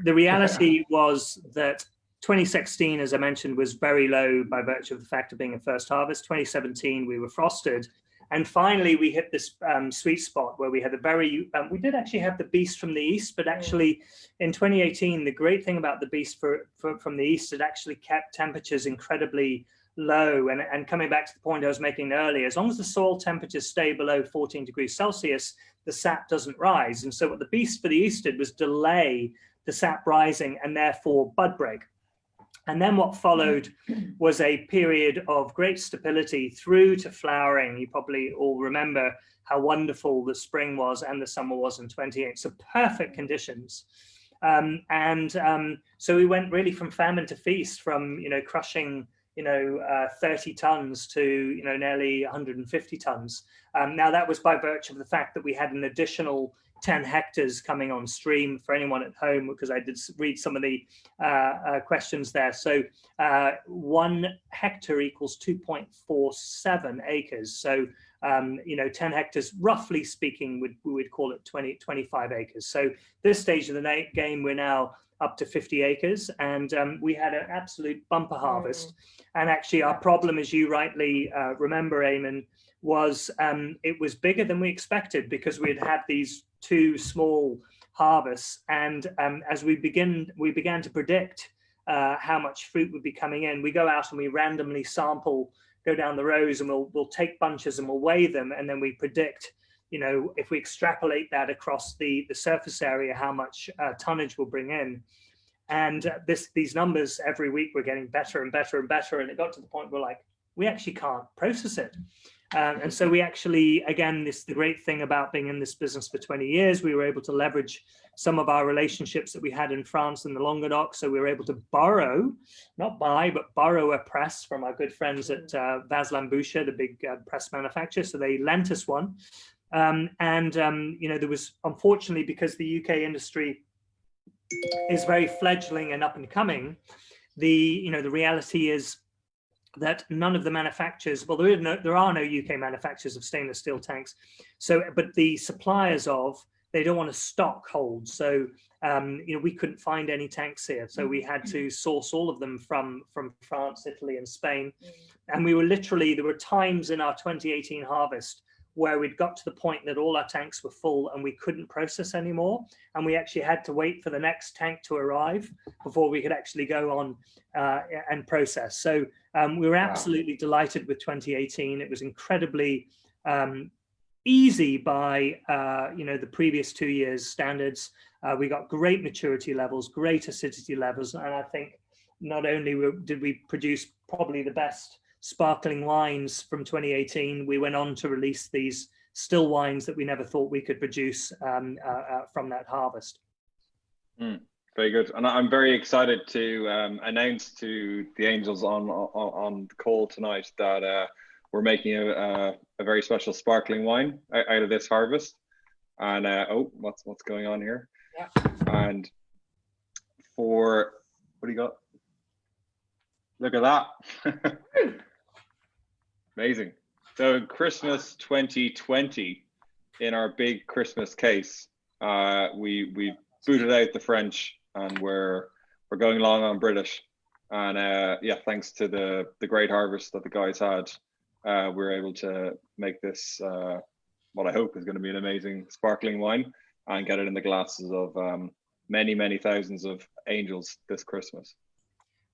reality was that 2016, as I mentioned, was very low by virtue of the fact of being a first harvest. 2017, we were frosted. And finally, we hit this sweet spot where we had we did actually have the beast from the east, but actually in 2018, the great thing about the beast from the east, it actually kept temperatures incredibly low. And coming back to the point I was making earlier, as long as the soil temperatures stay below 14 degrees Celsius, the sap doesn't rise. And so what the beast for the east did was delay the sap rising and therefore bud break. And then what followed was a period of great stability through to flowering. You probably all remember how wonderful the spring was and the summer was in 28. So perfect conditions. So we went really from famine to feast, from crushing 30 tons to nearly 150 tons. Now that was by virtue of the fact that we had an additional 10 hectares coming on stream for anyone at home, because I did read some of the questions there. So 1 hectare equals 2.47 acres. So 10 hectares, roughly speaking, we would call it 25 acres. So this stage of the game, we're now up to 50 acres, and we had an absolute bumper harvest. And actually our problem, as you rightly remember, Eamon, was it was bigger than we expected, because we had these 2 small harvests, and as we began to predict how much fruit would be coming in, we go out and we randomly sample, go down the rows, and we'll take bunches and we'll weigh them, and then we predict, if we extrapolate that across the surface area, how much tonnage we'll bring in. And these numbers every week were getting better and better and better, and it got to the point where we actually can't process it. And so we actually, again, the great thing about being in this business for 20 years, we were able to leverage some of our relationships that we had in France and the Languedoc. So we were able to not buy, but borrow a press from our good friends at Vaz Lambouche, the big press manufacturer. So they lent us one. There was, unfortunately, because the UK industry is very fledgling and up and coming, the reality is that none of the manufacturers, well, there are no UK manufacturers of stainless steel tanks. So, but the suppliers they don't want to stock hold. So, we couldn't find any tanks here. So we had to source all of them from France, Italy, and Spain. And we were there were times in our 2018 harvest where we'd got to the point that all our tanks were full and we couldn't process anymore. And we actually had to wait for the next tank to arrive before we could actually go on and process. So we were absolutely delighted with 2018. It was incredibly easy by the previous 2 years' standards. We got great maturity levels, great acidity levels. And I think not only did we produce probably the best sparkling wines from 2018, we went on to release these still wines that we never thought we could produce from that harvest. Very good. And I'm very excited to announce to the Angels on the call tonight that we're making a very special sparkling wine out of this harvest. And oh, what's going on here? Yeah. And for what do you got? Look at that. Amazing. So Christmas 2020, in our big Christmas case, we booted out the French, and we're going long on British. And yeah, thanks to the great harvest that the guys had, we're able to make this what I hope is going to be an amazing sparkling wine, and get it in the glasses of many thousands of angels this Christmas.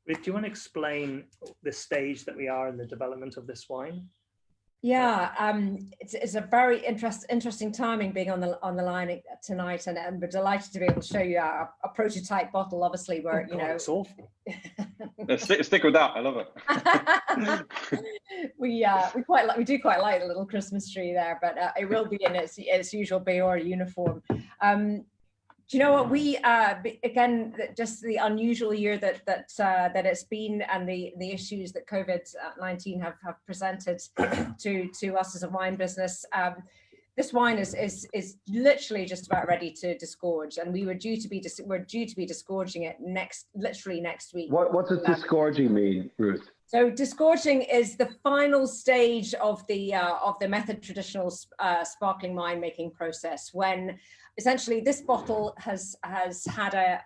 Ruth, do you want to explain the stage that we are in the development of this wine? Yeah, it's a very interesting timing being on the line tonight, and we're delighted to be able to show you a prototype bottle. Obviously, where It's awful. Stick with that. I love it. we do quite like the little Christmas tree there, but it will be in its usual Bayora uniform. Do you know what, we again, just the unusual year that it's been, and the issues that COVID-19 have presented to us as a wine business. This wine is literally just about ready to disgorge, and we're due to be disgorging it literally next week. What does disgorging mean, Ruth? So disgorging is the final stage of the method traditional sparkling wine making process, when essentially this bottle has had a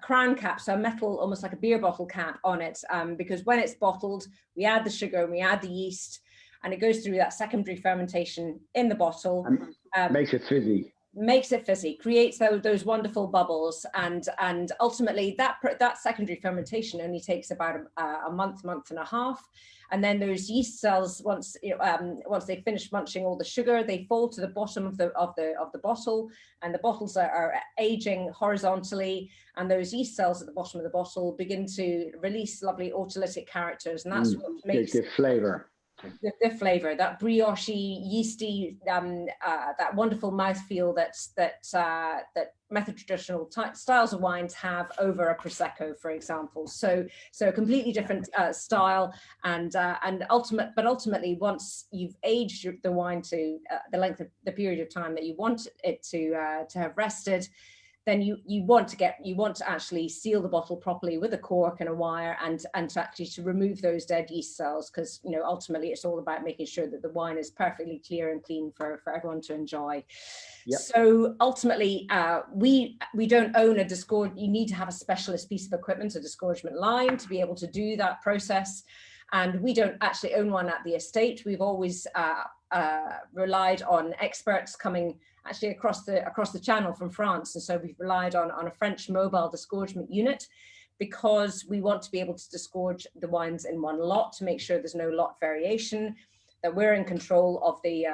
crown cap, so a metal, almost like a beer bottle cap on it, because when it's bottled, we add the sugar and we add the yeast, and it goes through that secondary fermentation in the bottle. Makes it fizzy. Makes it fizzy, creates those wonderful bubbles, and ultimately that secondary fermentation only takes about a month and a half, and then those yeast cells, once they finish munching all the sugar, they fall to the bottom of the bottle, and the bottles are aging horizontally, and those yeast cells at the bottom of the bottle begin to release lovely autolytic characters, and that's what makes the flavor. The flavor, that brioche, yeasty, that wonderful mouthfeel that method traditional styles of wines have over a prosecco, for example. So a completely different style, and ultimately, once you've aged the wine to the length of the period of time that you want it to have rested, then you want to actually seal the bottle properly with a cork and a wire, and to remove those dead yeast cells, because ultimately it's all about making sure that the wine is perfectly clear and clean for everyone to enjoy. Yep. So ultimately, we don't own a disgorge. You need to have a specialist piece of equipment, a disgorgement line, to be able to do that process. And we don't actually own one at the estate. We've always relied on experts coming actually across the channel from France, and so we've relied on a French mobile disgorgement unit, because we want to be able to disgorge the wines in one lot to make sure there's no lot variation, that we're in control of the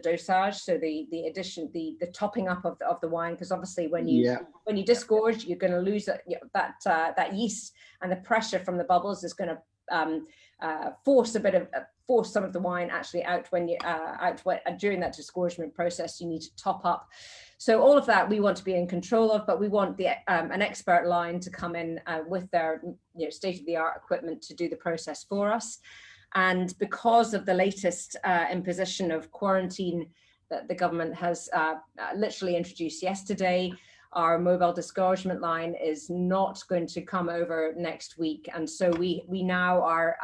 dosage, so the addition, the topping up of the wine, because obviously when you disgorge, you're going to lose that yeast, and the pressure from the bubbles is going to force some of the wine actually out during that disgorgement process. You need to top up. So all of that we want to be in control of, but we want an expert line to come in with their state-of-the-art equipment to do the process for us. And because of the latest imposition of quarantine that the government has literally introduced yesterday, our mobile disgorgement line is not going to come over next week, and so we now are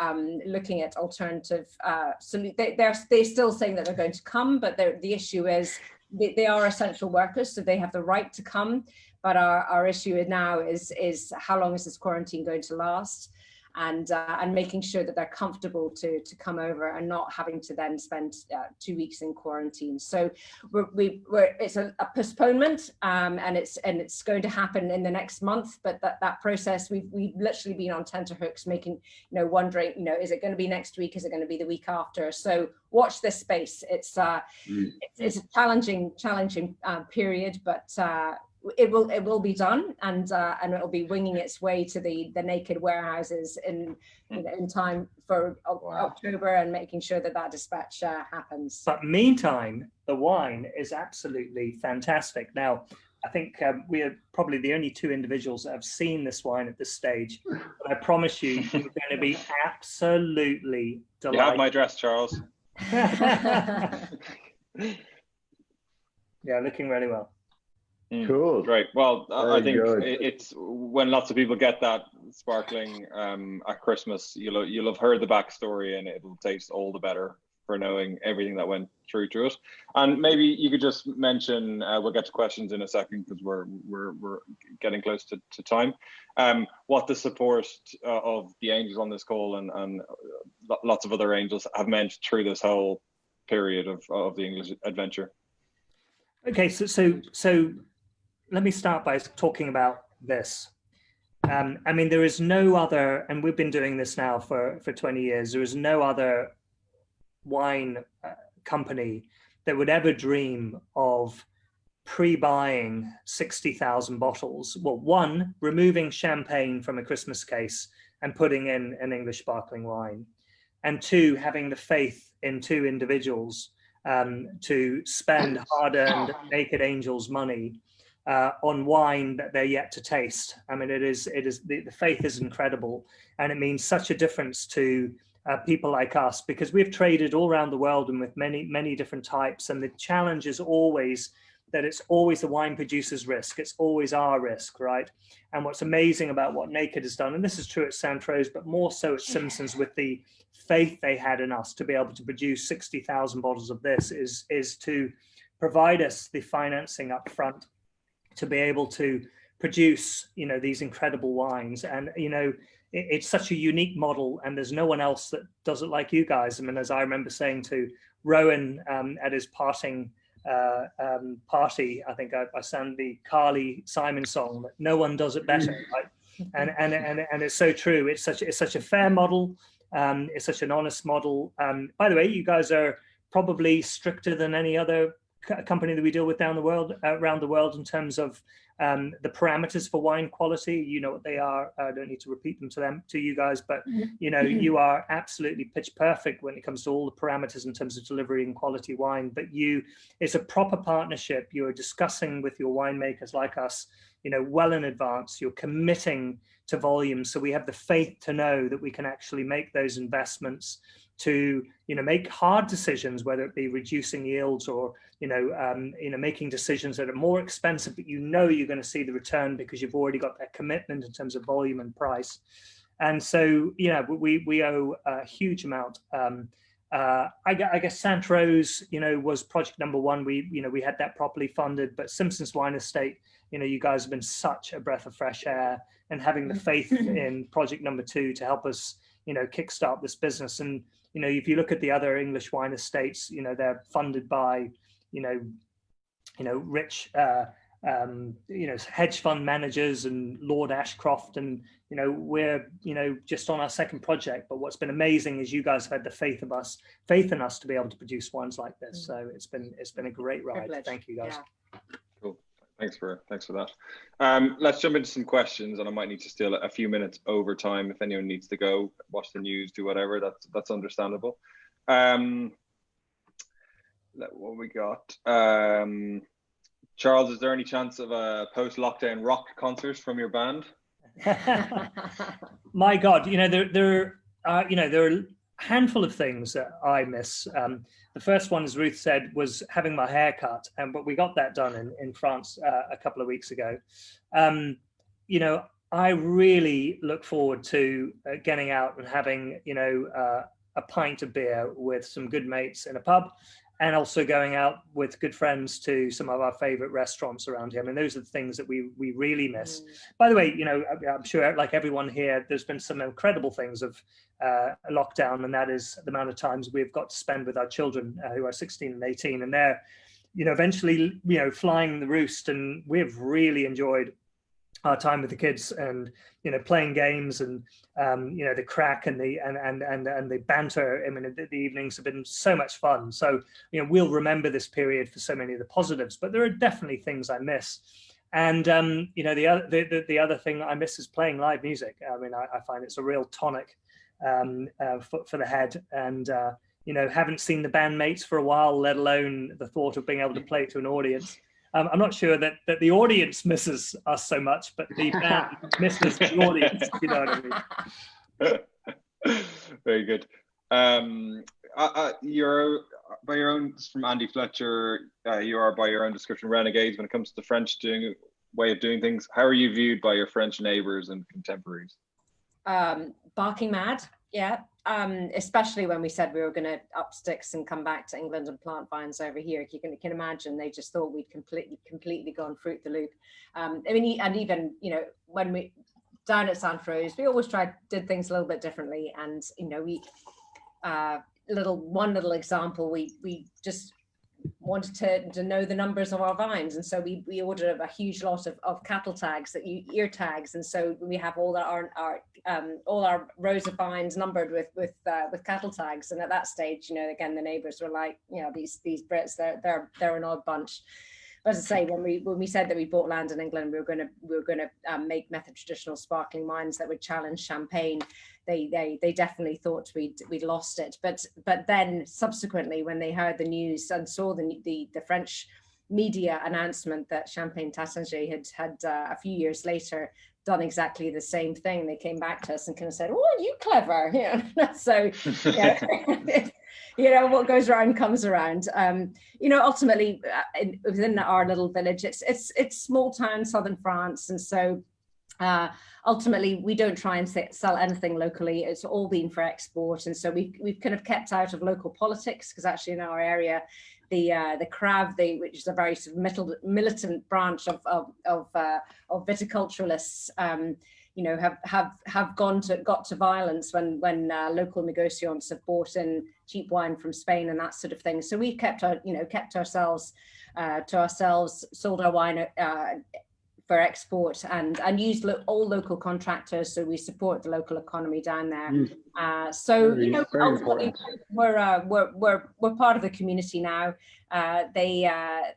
looking at alternative they're still saying that they're going to come, but the issue is they are essential workers, so they have the right to come, but our issue now is how long is this quarantine going to last, and making sure that they're comfortable to come over and not having to then spend 2 weeks in quarantine. So it's a postponement, and it's going to happen in the next month. But that process, we've literally been on tenterhooks, making wondering, is it going to be next week? Is it going to be the week after? So watch this space. It's a challenging period, but it will be done, and it will be winging its way to the naked warehouses in time for October, and making sure that dispatch happens. But meantime, the wine is absolutely fantastic. Now, I think we are probably the only two individuals that have seen this wine at this stage, but I promise you, you're going to be absolutely delighted. You have my dress, Charles. Yeah, looking really well. Cool. Great. Well, I think good. it's when lots of people get that sparkling at Christmas, you'll have heard the backstory, and it'll taste all the better for knowing everything that went through to it. And maybe you could just mention, we'll get to questions in a second because we're getting close to time. What the support of the angels on this call and lots of other angels have meant through this whole period of the English adventure. Okay, so let me start by talking about this. I mean, there is no other, and we've been doing this now for 20 years, there is no other wine company that would ever dream of pre-buying 60,000 bottles. Well, one, removing champagne from a Christmas case and putting in an English sparkling wine. And two, having the faith in two individuals to spend hard-earned Naked Angels money on wine that they're yet to taste. I mean, the faith is incredible, and it means such a difference to people like us, because we've traded all around the world and with many different types, and the challenge is always that it's always the wine producer's risk. It's always our risk, right? And what's amazing about what Naked has done, and this is true at Santrose, but more so at Simpson's, with the faith they had in us to be able to produce 60,000 bottles of this, is to provide us the financing up front to be able to produce, these incredible wines. And, it's such a unique model, and there's no one else that does it like you guys. I mean, as I remember saying to Rowan at his parting party, I think I sang the Carly Simon song, that no one does it better, right? And it's so true. It's such a fair model. It's such an honest model. By the way, you guys are probably stricter than any other company that we deal with around the world in terms of the parameters for wine quality. You know what they are. I don't need to repeat them to you guys, but you are absolutely pitch perfect when it comes to all the parameters in terms of delivering quality wine. But it's a proper partnership. You're discussing with your winemakers like us, well in advance. You're committing to volume, so we have the faith to know that we can actually make those investments to make hard decisions, whether it be reducing yields or making decisions that are more expensive, but you're going to see the return because you've already got that commitment in terms of volume and price. And so we owe a huge amount. I guess Santrose was project number one. We had that properly funded, but Simpson's Wine Estate, you guys have been such a breath of fresh air, and having the faith in project number two to help us kickstart this business. And if you look at the other English wine estates, they're funded by rich hedge fund managers and Lord Ashcroft, and we're just on our second project. But what's been amazing is you guys have had the faith in us to be able to produce wines like this. So it's been a great ride. Privilege. Thank you guys. Yeah. Cool. Thanks for that. Let's jump into some questions, and I might need to steal a few minutes over time. If anyone needs to go watch the news, do whatever, that's understandable. What we got? Charles, is there any chance of a post-lockdown rock concert from your band? My God, there are a handful of things that I miss. The first one, as Ruth said, was having my hair cut, but we got that done in France a couple of weeks ago. I really look forward to getting out and having a pint of beer with some good mates in a pub, and also going out with good friends to some of our favorite restaurants around here. I mean, those are the things that we really miss. By the way, I'm sure, like everyone here, there's been some incredible things of lockdown, and that is the amount of times we've got to spend with our children who are 16 and 18, and they're, eventually, flying the roost. And we've really enjoyed our time with the kids, and playing games, and the crack and the banter. I mean, the evenings have been so much fun. So we'll remember this period for so many of the positives, but there are definitely things I miss. And the other thing I miss is playing live music. I mean, I find it's a real tonic for the head, and haven't seen the bandmates for a while, let alone the thought of being able to play to an audience. I'm not sure that the audience misses us so much, but the band misses the audience, you know what I mean? Very good. by your own, from Andy Fletcher, you are by your own description renegades when it comes to the French way of doing things. How are you viewed by your French neighbours and contemporaries? Barking mad, yeah. Especially when we said we were going to up sticks and come back to England and plant vines over here. You can imagine they just thought we'd completely gone fruit the loop. I mean, and even, you know, when we down at Sanfrose, we always did things a little bit differently. And, you know, one little example, we just wanted to know the numbers of our vines, and so we ordered a huge lot of cattle tags, ear tags, and so we have all our rows of vines numbered with cattle tags. And at that stage, you know, again, the neighbors were like, you know, these Brits, they're an odd bunch. But as I say, when we said that we bought land in England, we were going to make method traditional sparkling wines that would challenge champagne, they definitely thought we'd lost it. But then subsequently, when they heard the news and saw the French media announcement that Champagne Taittinger had a few years later done exactly the same thing, they came back to us and kind of said, "Oh, you clever," you know. So, yeah. You know, what goes around comes around. You know, ultimately, within our little village, it's small town, southern France, and so ultimately we don't try and sell anything locally. It's all been for export, and so we've kind of kept out of local politics, because actually in our area, the CRAV, which is a very sort of militant branch of viticulturalists, you know, have got to violence when local negociants have bought in cheap wine from Spain and that sort of thing. So we've kept ourselves to ourselves, sold our wine for export, and used all local contractors. So we support the local economy down there. So you know, ultimately we're part of the community now. They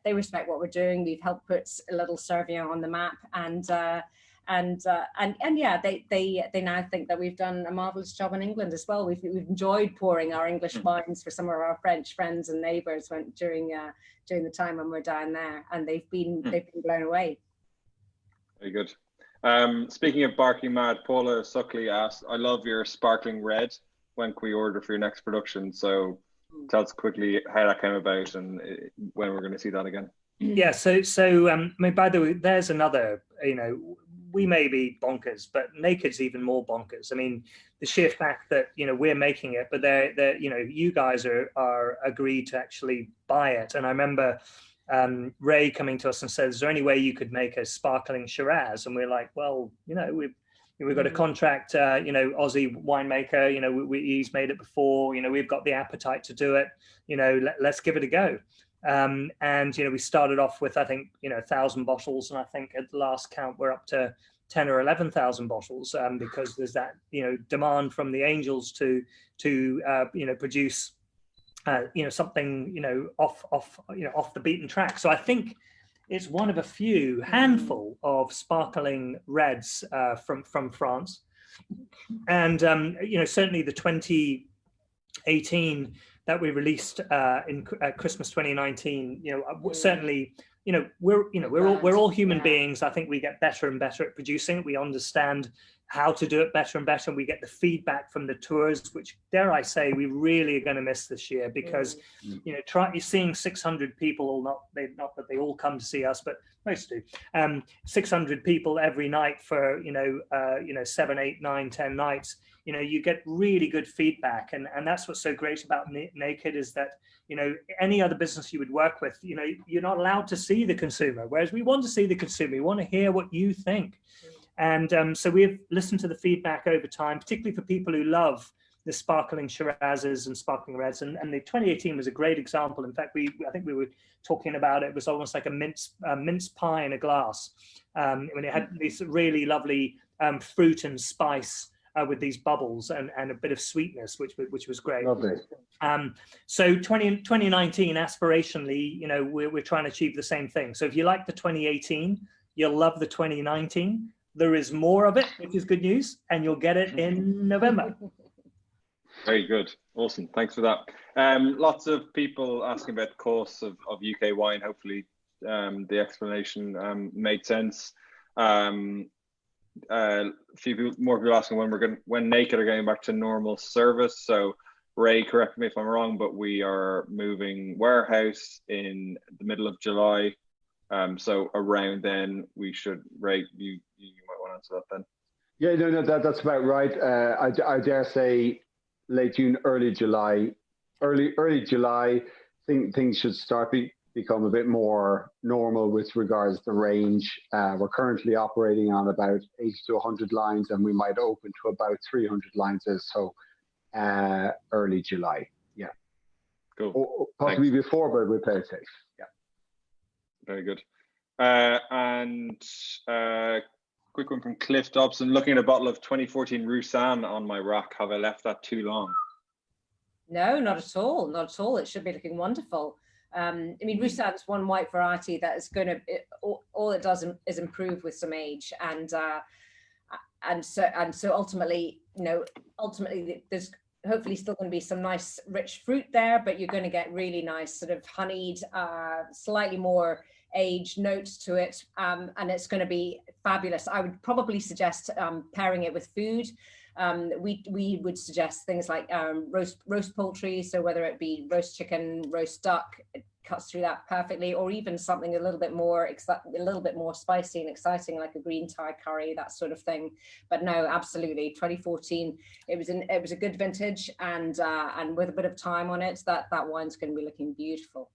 respect what we're doing. We've helped put a little Servien on the map, and yeah, they now think that we've done a marvelous job in England as well. We've enjoyed pouring our English wines for some of our French friends and neighbours during the time when we're down there, and they've been blown away. Very good. Speaking of barking mad, Paula Suckley asked, "I love your sparkling red. When can we order for your next production?" So tell us quickly how that came about and when we're going to see that again. Yeah, so I mean, by the way, there's another, you know, we may be bonkers, but Naked's even more bonkers. I mean, the sheer fact that, you know, we're making it, but they're you know, you guys are agreed to actually buy it. And I remember Ray coming to us and said, "Is there any way you could make a sparkling Shiraz?" And we're like, "Well, you know, we've got a contract, you know, Aussie winemaker, you know, he's made it before, you know, we've got the appetite to do it, you know, let's give it a go." And, you know, we started off with, I think, you know, 1,000 bottles. And I think at the last count, we're up to 10 or 11,000 bottles, because there's that, you know, demand from the angels to you know, produce, you know, something, you know, off the beaten track. So I think it's one of a few handful of sparkling reds from France. And, you know, certainly the 2018 that we released in Christmas 2019, you know, certainly, you know, we're all human beings. I think we get better and better at producing it. We understand how to do it better and better, and we get the feedback from the tours, which, dare I say, we really are going to miss this year, because you know, seeing 600 people, not that they all come to see us, but most do, 600 people every night for you know 7, 8, 9, 10 nights. You know, you get really good feedback, and that's what's so great about Naked, is that, you know, any other business you would work with, you know, you're not allowed to see the consumer, whereas we want to see the consumer. We want to hear what you think. And so we've listened to the feedback over time, particularly for people who love the sparkling Shirazes and sparkling reds. And the 2018 was a great example. In fact, I think we were talking about it was almost like a mince pie in a glass. When it had this really lovely fruit and spice with these bubbles and a bit of sweetness, which was great. Lovely. So 2019, aspirationally, you know, we're trying to achieve the same thing. So if you like the 2018, you'll love the 2019. There is more of it, which is good news, and you'll get it in November. Very good. Awesome. Thanks for that. Lots of people asking about the costs of UK wine. Hopefully the explanation made sense. A few more people asking when Naked are going back to normal service. So Ray, correct me if I'm wrong, but we are moving warehouse in the middle of July. So around then we should, Ray, you might want to answer that then. Yeah, no, that's about right. I dare say late June, early July. Early July, things should start become a bit more normal with regards to range. We're currently operating on about 80 to 100 lines, and we might open to about 300 lines. So early July, yeah. Cool. Or possibly Thanks. Before, but we'll play it safe. Yeah. Very good. Quick one from Cliff Dobson. Looking at a bottle of 2014 Roussanne on my rack. Have I left that too long? No, not at all. Not at all. It should be looking wonderful. I mean, Roussanne's one white variety that is going to, all it does is improve with some age. And so ultimately, ultimately there's hopefully still going to be some nice rich fruit there, but you're going to get really nice sort of honeyed, slightly more aged notes to it, and it's going to be fabulous. I would probably suggest pairing it with food. We would suggest things like roast poultry, so whether it be roast chicken, roast duck, it cuts through that perfectly, or even something a little bit more spicy and exciting, like a green Thai curry, that sort of thing. But no, absolutely, 2014, it was a good vintage, and with a bit of time on it, that wine's going to be looking beautiful.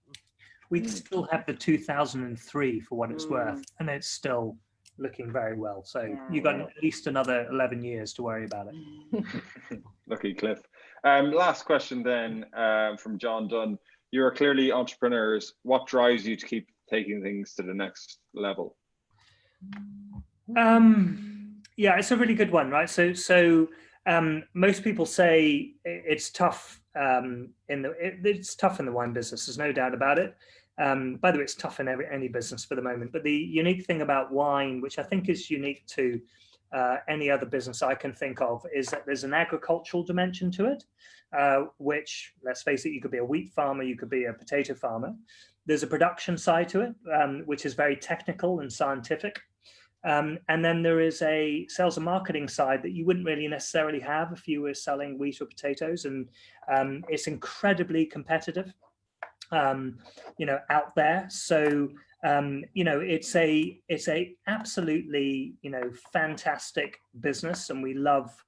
We still have the 2003 for what it's worth, and it's still looking very well. So you've got at least another 11 years to worry about it. Lucky Cliff. Last question then from John Dunn. You are clearly entrepreneurs. What drives you to keep taking things to the next level? Yeah, it's a really good one, right? So most people say it's tough it's tough in the wine business. There's no doubt about it. By the way, it's tough in any business for the moment. But the unique thing about wine, which I think is unique to any other business I can think of, is that there's an agricultural dimension to it, which, let's face it, you could be a wheat farmer, you could be a potato farmer. There's a production side to it, which is very technical and scientific. And then there is a sales and marketing side that you wouldn't really necessarily have if you were selling wheat or potatoes. And it's incredibly competitive, out there. So, it's a absolutely, fantastic business. And we love,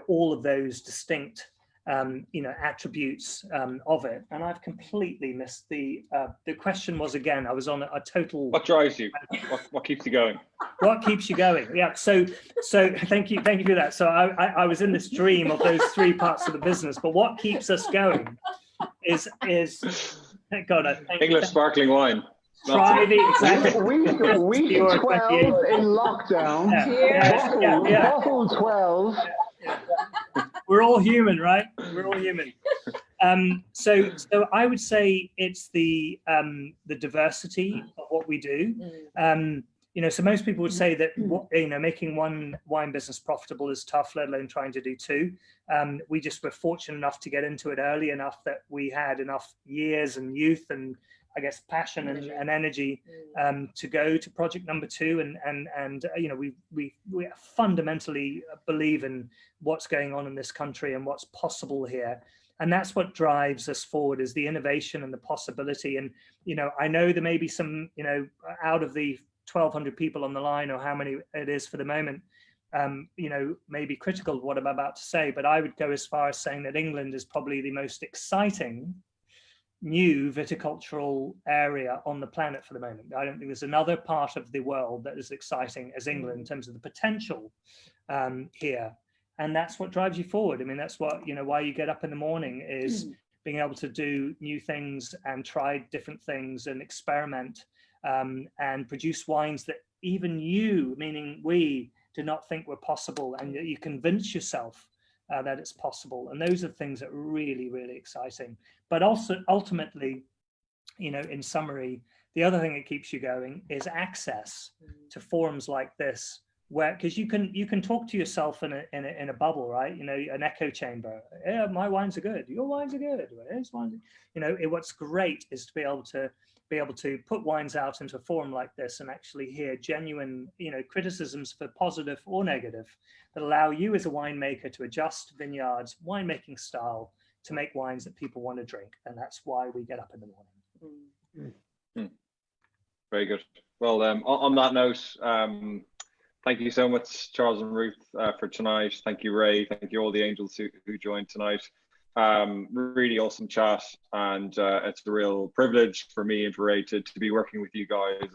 all of those distinct, attributes of it. And I've completely missed the question was, again, I was on a total. What drives you? What keeps you going? What keeps you going? Yeah. So thank you for that. So I was in this dream of those three parts of the business, but what keeps us going is God, English sparkling wine. Exactly. Week 12 in lockdown. Yeah. Bottle 12. We're all human, right? We're all human. So I would say it's the diversity of what we do. So most people would say that making one wine business profitable is tough, let alone trying to do two. We just were fortunate enough to get into it early enough that we had enough years and youth and, I guess, passion and energy to go to project number two. And we fundamentally believe in what's going on in this country and what's possible here. And that's what drives us forward, is the innovation and the possibility. And, I know there may be some, out of the 1,200 people on the line, or how many it is for the moment, maybe critical of what I'm about to say, but I would go as far as saying that England is probably the most exciting new viticultural area on the planet for the moment. I don't think there's another part of the world that is exciting as England in terms of the potential here. And that's what drives you forward. I mean, that's what, why you get up in the morning, is being able to do new things and try different things and experiment and produce wines that even you, meaning we, did not think were possible, and you convince yourself that it's possible. And those are things that are really, really exciting. But also, ultimately, in summary, the other thing that keeps you going is access to forums like this, where, because you can talk to yourself in a bubble, right? An echo chamber. Yeah, my wines are good. Your wines are good. His wines. What's great is to be able to put wines out into a forum like this and actually hear genuine, criticisms, for positive or negative, that allow you as a winemaker to adjust vineyards, winemaking style, to make wines that people want to drink. And that's why we get up in the morning. Very good. Well, on that note, thank you so much, Charles and Ruth, for tonight. Thank you, Ray. Thank you, all the angels who joined tonight. Really awesome chat, and it's a real privilege for me and for Ray to be working with you guys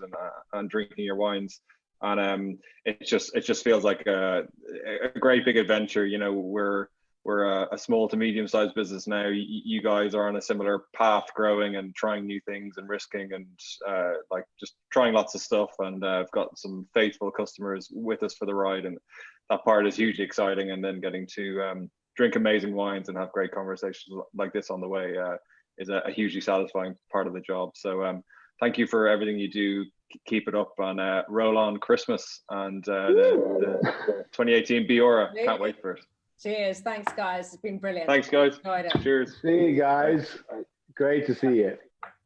and drinking your wines. And it just feels like a great big adventure. You know, we're a small to medium-sized business now. You guys are on a similar path, growing and trying new things and risking and like just trying lots of stuff. And I've got some faithful customers with us for the ride, and that part is hugely exciting. And then getting to drink amazing wines and have great conversations like this on the way is a hugely satisfying part of the job. So thank you for everything you do. Keep it up, and roll on Christmas and the 2018 Biora. Can't wait for it. Cheers. Thanks, guys. It's been brilliant. Thanks, guys. Cheers. See you guys. Great to see you.